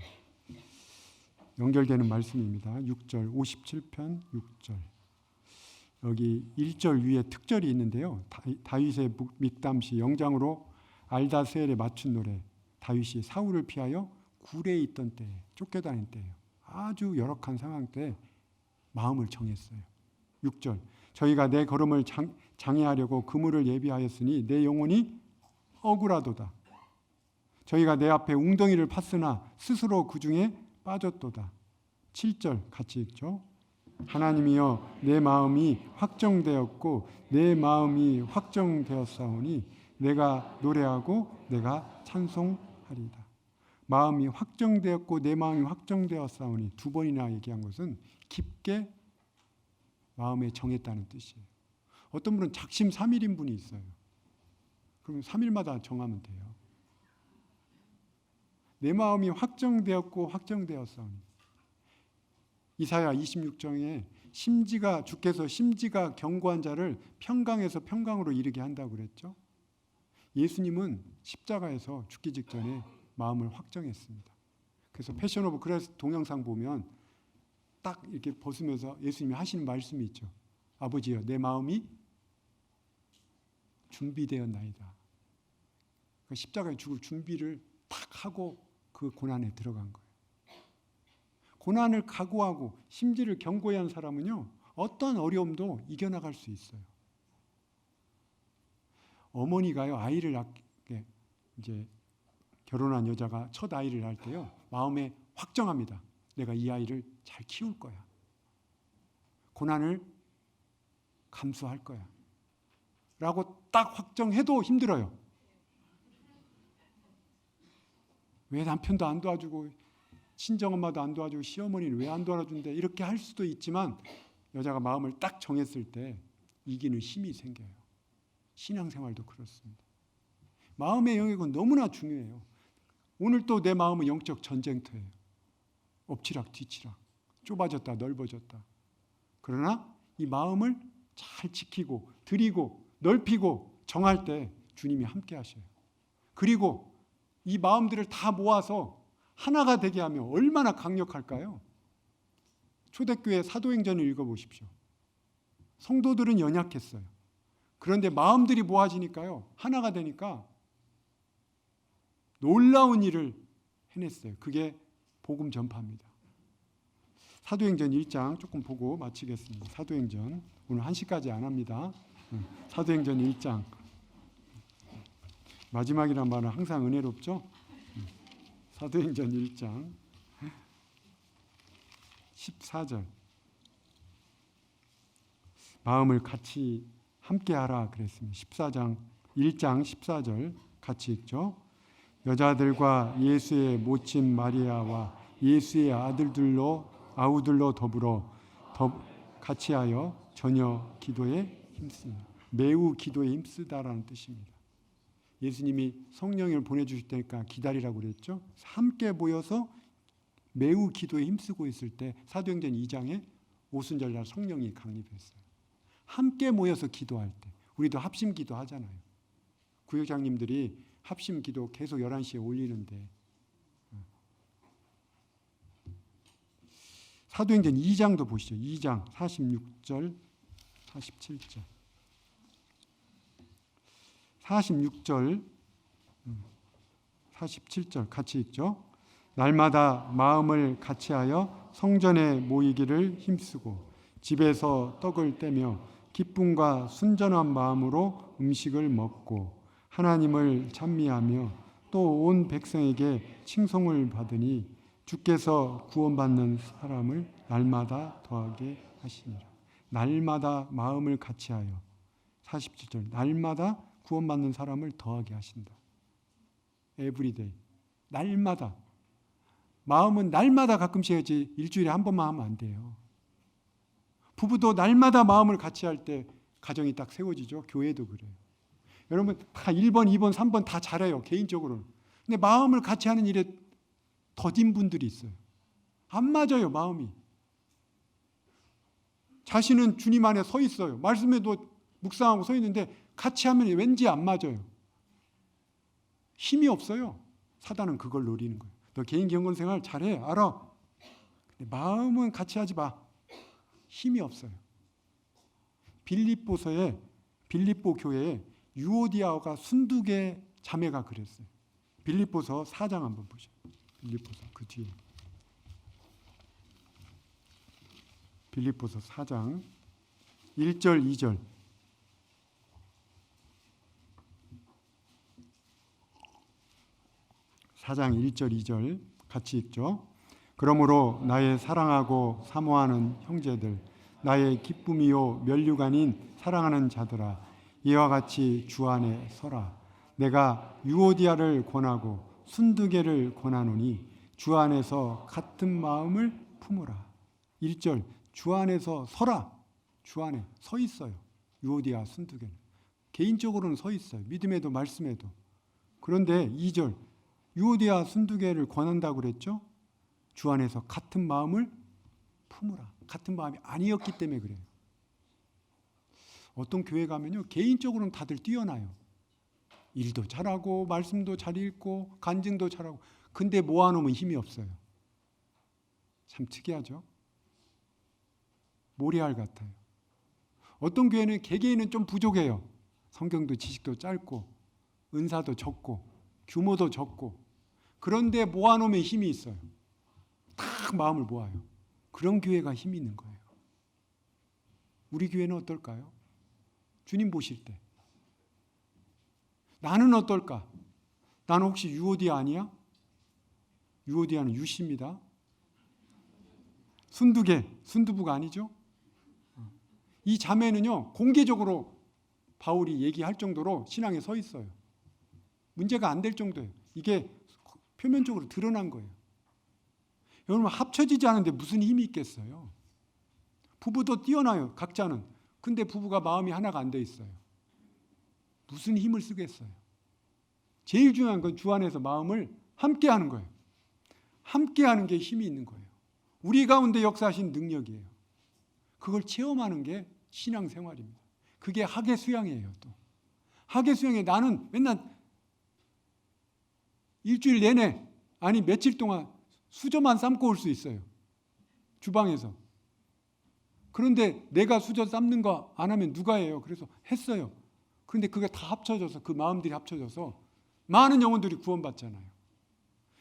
연결되는 말씀입니다. 6절, 57편 6절. 여기 1절 위에 특절이 있는데요. 다윗의 믹담시 영장으로 알다스엘에 맞춘 노래. 다윗이 사울을 피하여 굴에 있던 때에, 쫓겨다닌 때예요. 아주 열악한 상황 때 마음을 정했어요. 6절, 저희가 내 걸음을 장애하려고 그물을 예비하였으니 내 영혼이 억울하도다. 저희가 내 앞에 웅덩이를 팠으나 스스로 그 중에 빠졌도다. 7절 같이 읽죠. 하나님이여 내 마음이 확정되었고 내 마음이 확정되었사오니 내가 노래하고 내가 찬송하리이다. 마음이 확정되었고 내 마음이 확정되었사오니 두 번이나 얘기한 것은 깊게 마음에 정했다는 뜻이에요. 어떤 분은 작심 3일인 분이 있어요. 그럼 3일마다 정하면 돼요. 내 마음이 확정되었고 확정되었사오니. 이사야 26장에 주께서 심지가 견고한 자를 평강에서 평강으로 이르게 한다고 그랬죠. 예수님은 십자가에서 죽기 직전에 마음을 확정했습니다. 그래서 패션 오브 그라스 동영상 보면 딱 이렇게 벗으면서 예수님이 하시는 말씀이 있죠. 아버지여 내 마음이 준비되었나이다. 그러니까 십자가에 죽을 준비를 딱 하고 그 고난에 들어간 거예요. 고난을 각오하고 심지를 견고히 한 사람은요, 어떤 어려움도 이겨나갈 수 있어요. 어머니가요, 아이를 낳게, 이제 결혼한 여자가 첫 아이를 낳을 때요, 마음에 확정합니다. 내가 이 아이를 잘 키울 거야. 고난을 감수할 거야. 라고 딱 확정해도 힘들어요. 왜 남편도 안 도와주고 친정엄마도 안 도와주고 시어머니는 왜 안 도와준대 이렇게 할 수도 있지만 여자가 마음을 딱 정했을 때 이기는 힘이 생겨요. 신앙생활도 그렇습니다. 마음의 영역은 너무나 중요해요. 오늘 또 내 마음은 영적 전쟁터예요. 엎치락 뒤치락, 좁아졌다 넓어졌다. 그러나 이 마음을 잘 지키고 드리고 넓히고 정할 때 주님이 함께 하셔요. 그리고 이 마음들을 다 모아서 하나가 되게 하면 얼마나 강력할까요? 초대교회 사도행전을 읽어보십시오. 성도들은 연약했어요. 그런데 마음들이 모아지니까요, 하나가 되니까 놀라운 일을 해냈어요. 그게 복음 전파입니다. 사도행전 1장 조금 보고 마치겠습니다. 사도행전 오늘 1시까지 안 합니다. 사도행전 1장 마지막이란 말은 항상 은혜롭죠. 사도행전 1장 14절 마음을 같이 함께하라 그랬습니다. 14장 1장 14절 같이 읽죠. 여자들과 예수의 모친 마리아와 예수의 아우들로 더불어 같이하여 전혀 기도에 힘씁니다. 매우 기도에 힘쓰다라는 뜻입니다. 예수님이 성령을 보내주실 테니까 기다리라고 그랬죠. 함께 모여서 매우 기도에 힘쓰고 있을 때 사도행전 2장에 오순절날 성령이 강림했어요. 함께 모여서 기도할 때 우리도 합심 기도 하잖아요. 구역장님들이 합심 기도 계속 11시에 올리는데 사도행전 2장도 보시죠. 2장 46절 47절 46절 47절 같이 읽죠. 날마다 마음을 같이하여 성전에 모이기를 힘쓰고 집에서 떡을 떼며 기쁨과 순전한 마음으로 음식을 먹고 하나님을 찬미하며 또 온 백성에게 칭송을 받으니 주께서 구원받는 사람을 날마다 더하게 하시니라. 날마다 마음을 같이하여 47절 날마다 구원받는 사람을 더하게 하신다. 에브리데이 날마다 마음은 날마다 가끔씩 해야지 일주일에 한 번만 하면 안 돼요. 부부도 날마다 마음을 같이 할 때 가정이 딱 세워지죠. 교회도 그래요. 여러분 다 1번, 2번, 3번 다 잘해요. 개인적으로는. 근데 마음을 같이 하는 일에 더딘 분들이 있어요. 안 맞아요. 마음이. 자신은 주님 안에 서 있어요. 말씀에도 묵상하고 서 있는데 같이 하면 왠지 안 맞아요. 힘이 없어요. 사단은 그걸 노리는 거예요. 너 개인 경건 생활 잘해. 알아. 근데 마음은 같이 하지 마. 힘이 없어요. 빌립보 교회에 유오디아가 순두개 자매가 그랬어요. 빌립보서 4장 한번 보죠. 빌립보서 그 뒤에. 빌립보서 4장 1절 2절. 사장 1절 2절 같이 읽죠. 그러므로 나의 사랑하고 사모하는 형제들, 나의 기쁨이요 면류관인 사랑하는 자들아, 이와 같이 주 안에 서라. 내가 유오디아를 권하고 순두개를 권하노니 주 안에서 같은 마음을 품으라. 1절 주 안에서 서라. 주 안에 서 있어요. 유오디아 순두개는 개인적으로는 서 있어요. 믿음에도 말씀에도. 그런데 2절 유오디아 순두개를 권한다고 그랬죠. 주 안에서 같은 마음을 품으라. 같은 마음이 아니었기 때문에 그래요. 어떤 교회 가면요, 개인적으로는 다들 뛰어나요. 일도 잘하고 말씀도 잘 읽고 간증도 잘하고, 근데 모아놓으면 힘이 없어요. 참 특이하죠. 모래알 같아요. 어떤 교회는 개개인은 좀 부족해요. 성경도 지식도 짧고 은사도 적고 규모도 적고, 그런데 모아놓으면 힘이 있어요. 딱 마음을 모아요. 그런 교회가 힘이 있는 거예요. 우리 교회는 어떨까요? 주님 보실 때 나는 어떨까? 나는 혹시 유오디아 아니야? 유오디아는 유씨입니다. 순두개, 순두부가 아니죠? 이 자매는요, 공개적으로 바울이 얘기할 정도로 신앙에 서 있어요. 문제가 안 될 정도예요. 이게 표면적으로 드러난 거예요. 여러분, 합쳐지지 않은데 무슨 힘이 있겠어요? 부부도 뛰어나요, 각자는. 근데 부부가 마음이 하나가 안 돼 있어요. 무슨 힘을 쓰겠어요? 제일 중요한 건 주 안에서 마음을 함께 하는 거예요. 함께 하는 게 힘이 있는 거예요. 우리 가운데 역사하신 능력이에요. 그걸 체험하는 게 신앙생활입니다. 그게 학예 수양이에요. 또 학예 수양에 나는 맨날 일주일 내내, 아니 며칠 동안 수저만 삶고 올 수 있어요. 주방에서. 그런데 내가 수저 삶는 거 안 하면 누가 해요? 그래서 했어요. 그런데 그게 다 합쳐져서, 그 마음들이 합쳐져서 많은 영혼들이 구원받잖아요.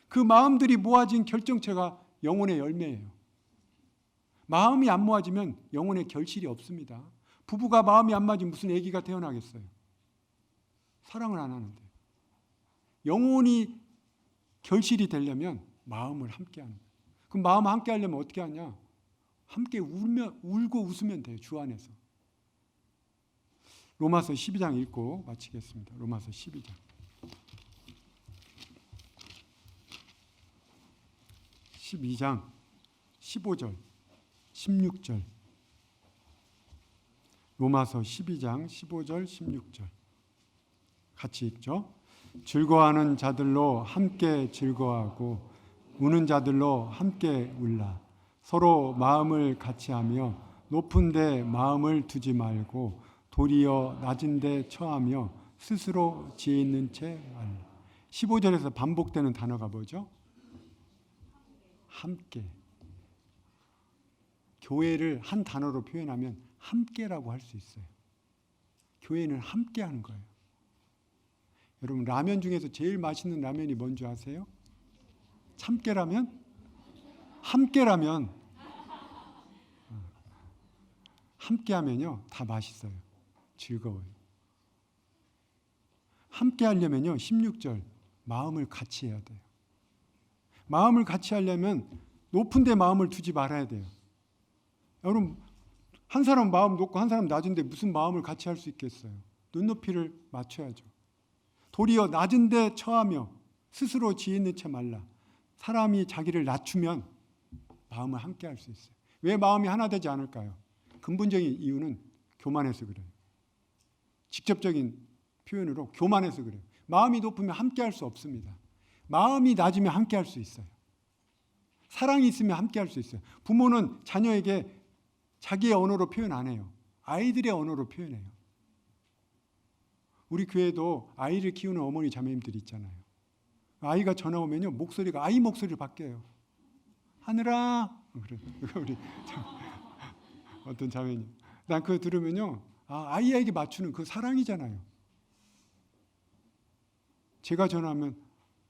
그 마음들이 모아진 결정체가 영혼의 열매예요. 마음이 안 모아지면 영혼의 결실이 없습니다. 부부가 마음이 안 맞으면 무슨 아기가 태어나겠어요? 사랑을 안 하는데. 영혼이 결실이 되려면 마음을 함께 하는 거예요. 그럼 마음 함께 하려면 어떻게 하냐? 함께 울고 웃으면 돼요. 주 안에서. 로마서 12장 읽고 마치겠습니다. 로마서 12장. 12장 15절 16절. 로마서 12장 15절 16절 같이 읽죠. 즐거워하는 자들로 함께 즐거워하고 우는 자들로 함께 울라. 서로 마음을 같이하며 높은 데 마음을 두지 말고 도리어 낮은 데 처하며 스스로 지혜 있는 채 말라. 15절에서 반복되는 단어가 뭐죠? 함께. 교회를 한 단어로 표현하면 함께라고 할 수 있어요. 교회는 함께 하는 거예요. 여러분, 라면 중에서 제일 맛있는 라면이 뭔지 아세요? 참깨라면? 함께라면. 함께 하면요, 다 맛있어요. 즐거워요. 함께 하려면요, 16절, 마음을 같이 해야 돼요. 마음을 같이 하려면 높은 데 마음을 두지 말아야 돼요. 여러분, 한 사람 마음 높고 한 사람 낮은데 무슨 마음을 같이 할 수 있겠어요? 눈높이를 맞춰야죠. 도리어 낮은 데 처하며 스스로 지혜 있는 채 말라. 사람이 자기를 낮추면 마음을 함께 할 수 있어요. 왜 마음이 하나 되지 않을까요? 근본적인 이유는 교만해서 그래요. 직접적인 표현으로 교만해서 그래요. 마음이 높으면 함께 할 수 없습니다. 마음이 낮으면 함께 할 수 있어요. 사랑이 있으면 함께 할 수 있어요. 부모는 자녀에게 자기의 언어로 표현 안 해요. 아이들의 언어로 표현해요. 우리 교회도 아이를 키우는 어머니 자매님들이 있잖아요. 아이가 전화 오면요, 목소리가 아이 목소리로 바뀌어요. 하늘아, 그래. 우리 어떤 자매님, 난 그거 들으면요, 아이에게 맞추는 그 사랑이잖아요. 제가 전화하면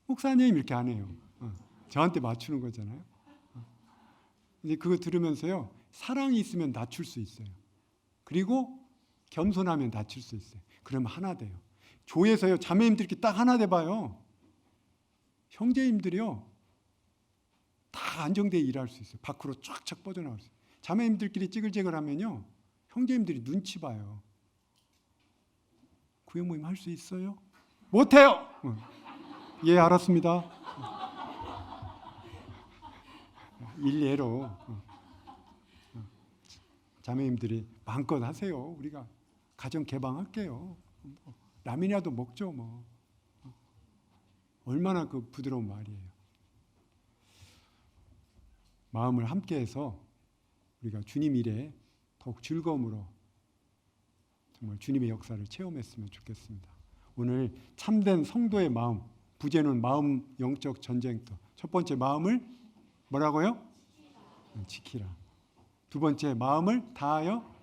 목사님 이렇게 안 해요. 저한테 맞추는 거잖아요. 이제 그거 들으면서요, 사랑이 있으면 낮출 수 있어요. 그리고 겸손하면 낮출 수 있어요. 그러면 하나 돼요. 조에서요, 자매님들끼리 딱 하나 돼봐요. 형제님들이요, 다 안정되게 일할 수 있어요. 밖으로 쫙쫙 뻗어나갈 수 있어요. 자매님들끼리 찌글찌글하면요, 형제님들이 눈치 봐요. 구역 모임 할 수 있어요? 못해요. 예, 알았습니다. 일례로 자매님들이 마음껏 하세요. 우리가 가정 개방할게요. 라면이라도 먹죠, 뭐. 얼마나 그 부드러운 말이에요. 마음을 함께해서 우리가 주님 일에 더욱 즐거움으로 정말 주님의 역사를 체험했으면 좋겠습니다. 오늘 참된 성도의 마음, 부제는 마음 영적 전쟁터. 첫 번째, 마음을 뭐라고요? 지키라. 두 번째, 마음을 다하여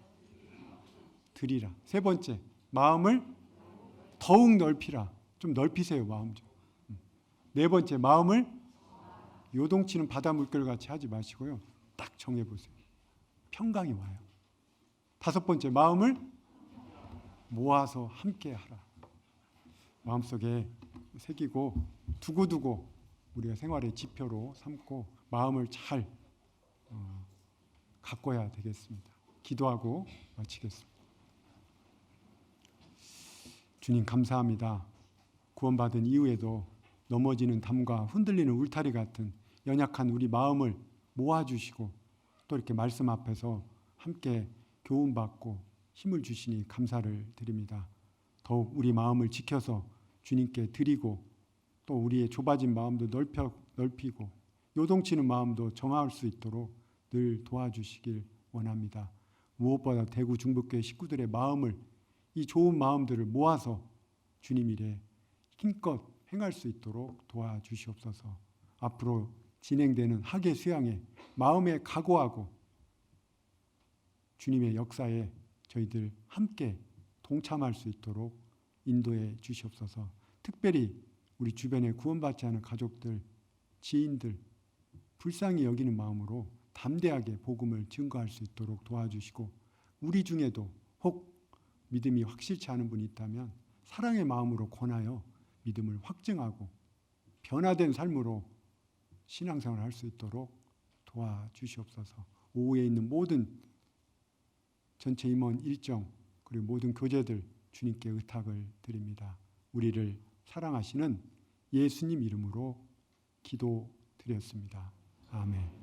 드리라. 세 번째, 마음을 더욱 넓히라. 좀 넓히세요, 마음 좀. 네 번째, 마음을 요동치는 바다 물결 같이 하지 마시고요, 딱 정해보세요. 평강이 와요. 다섯 번째, 마음을 모아서 함께 하라. 마음속에 새기고 두고두고 우리가 생활의 지표로 삼고 마음을 잘 가꿔야 되겠습니다. 기도하고 마치겠습니다. 주님 감사합니다. 구원받은 이후에도 넘어지는 담과 흔들리는 울타리 같은 연약한 우리 마음을 모아주시고 또 이렇게 말씀 앞에서 함께 교훈받고 힘을 주시니 감사를 드립니다. 더욱 우리 마음을 지켜서 주님께 드리고 또 우리의 좁아진 마음도 넓히고 요동치는 마음도 정할 수 있도록 늘 도와주시길 원합니다. 무엇보다 대구 중북교회 식구들의 마음을, 이 좋은 마음들을 모아서 주님 일에 힘껏 행할 수 있도록 도와주시옵소서. 앞으로 진행되는 학예 수양에 마음에 각오하고 주님의 역사에 저희들 함께 동참할 수 있도록 인도해 주시옵소서. 특별히 우리 주변에 구원받지 않은 가족들, 지인들 불쌍히 여기는 마음으로 담대하게 복음을 증거할 수 있도록 도와주시고, 우리 중에도 혹 믿음이 확실치 않은 분이 있다면 사랑의 마음으로 권하여 믿음을 확증하고 변화된 삶으로 신앙생활을 할 수 있도록 도와주시옵소서. 오후에 있는 모든 전체 임원 일정 그리고 모든 교제들 주님께 의탁을 드립니다. 우리를 사랑하시는 예수님 이름으로 기도드렸습니다. 아멘.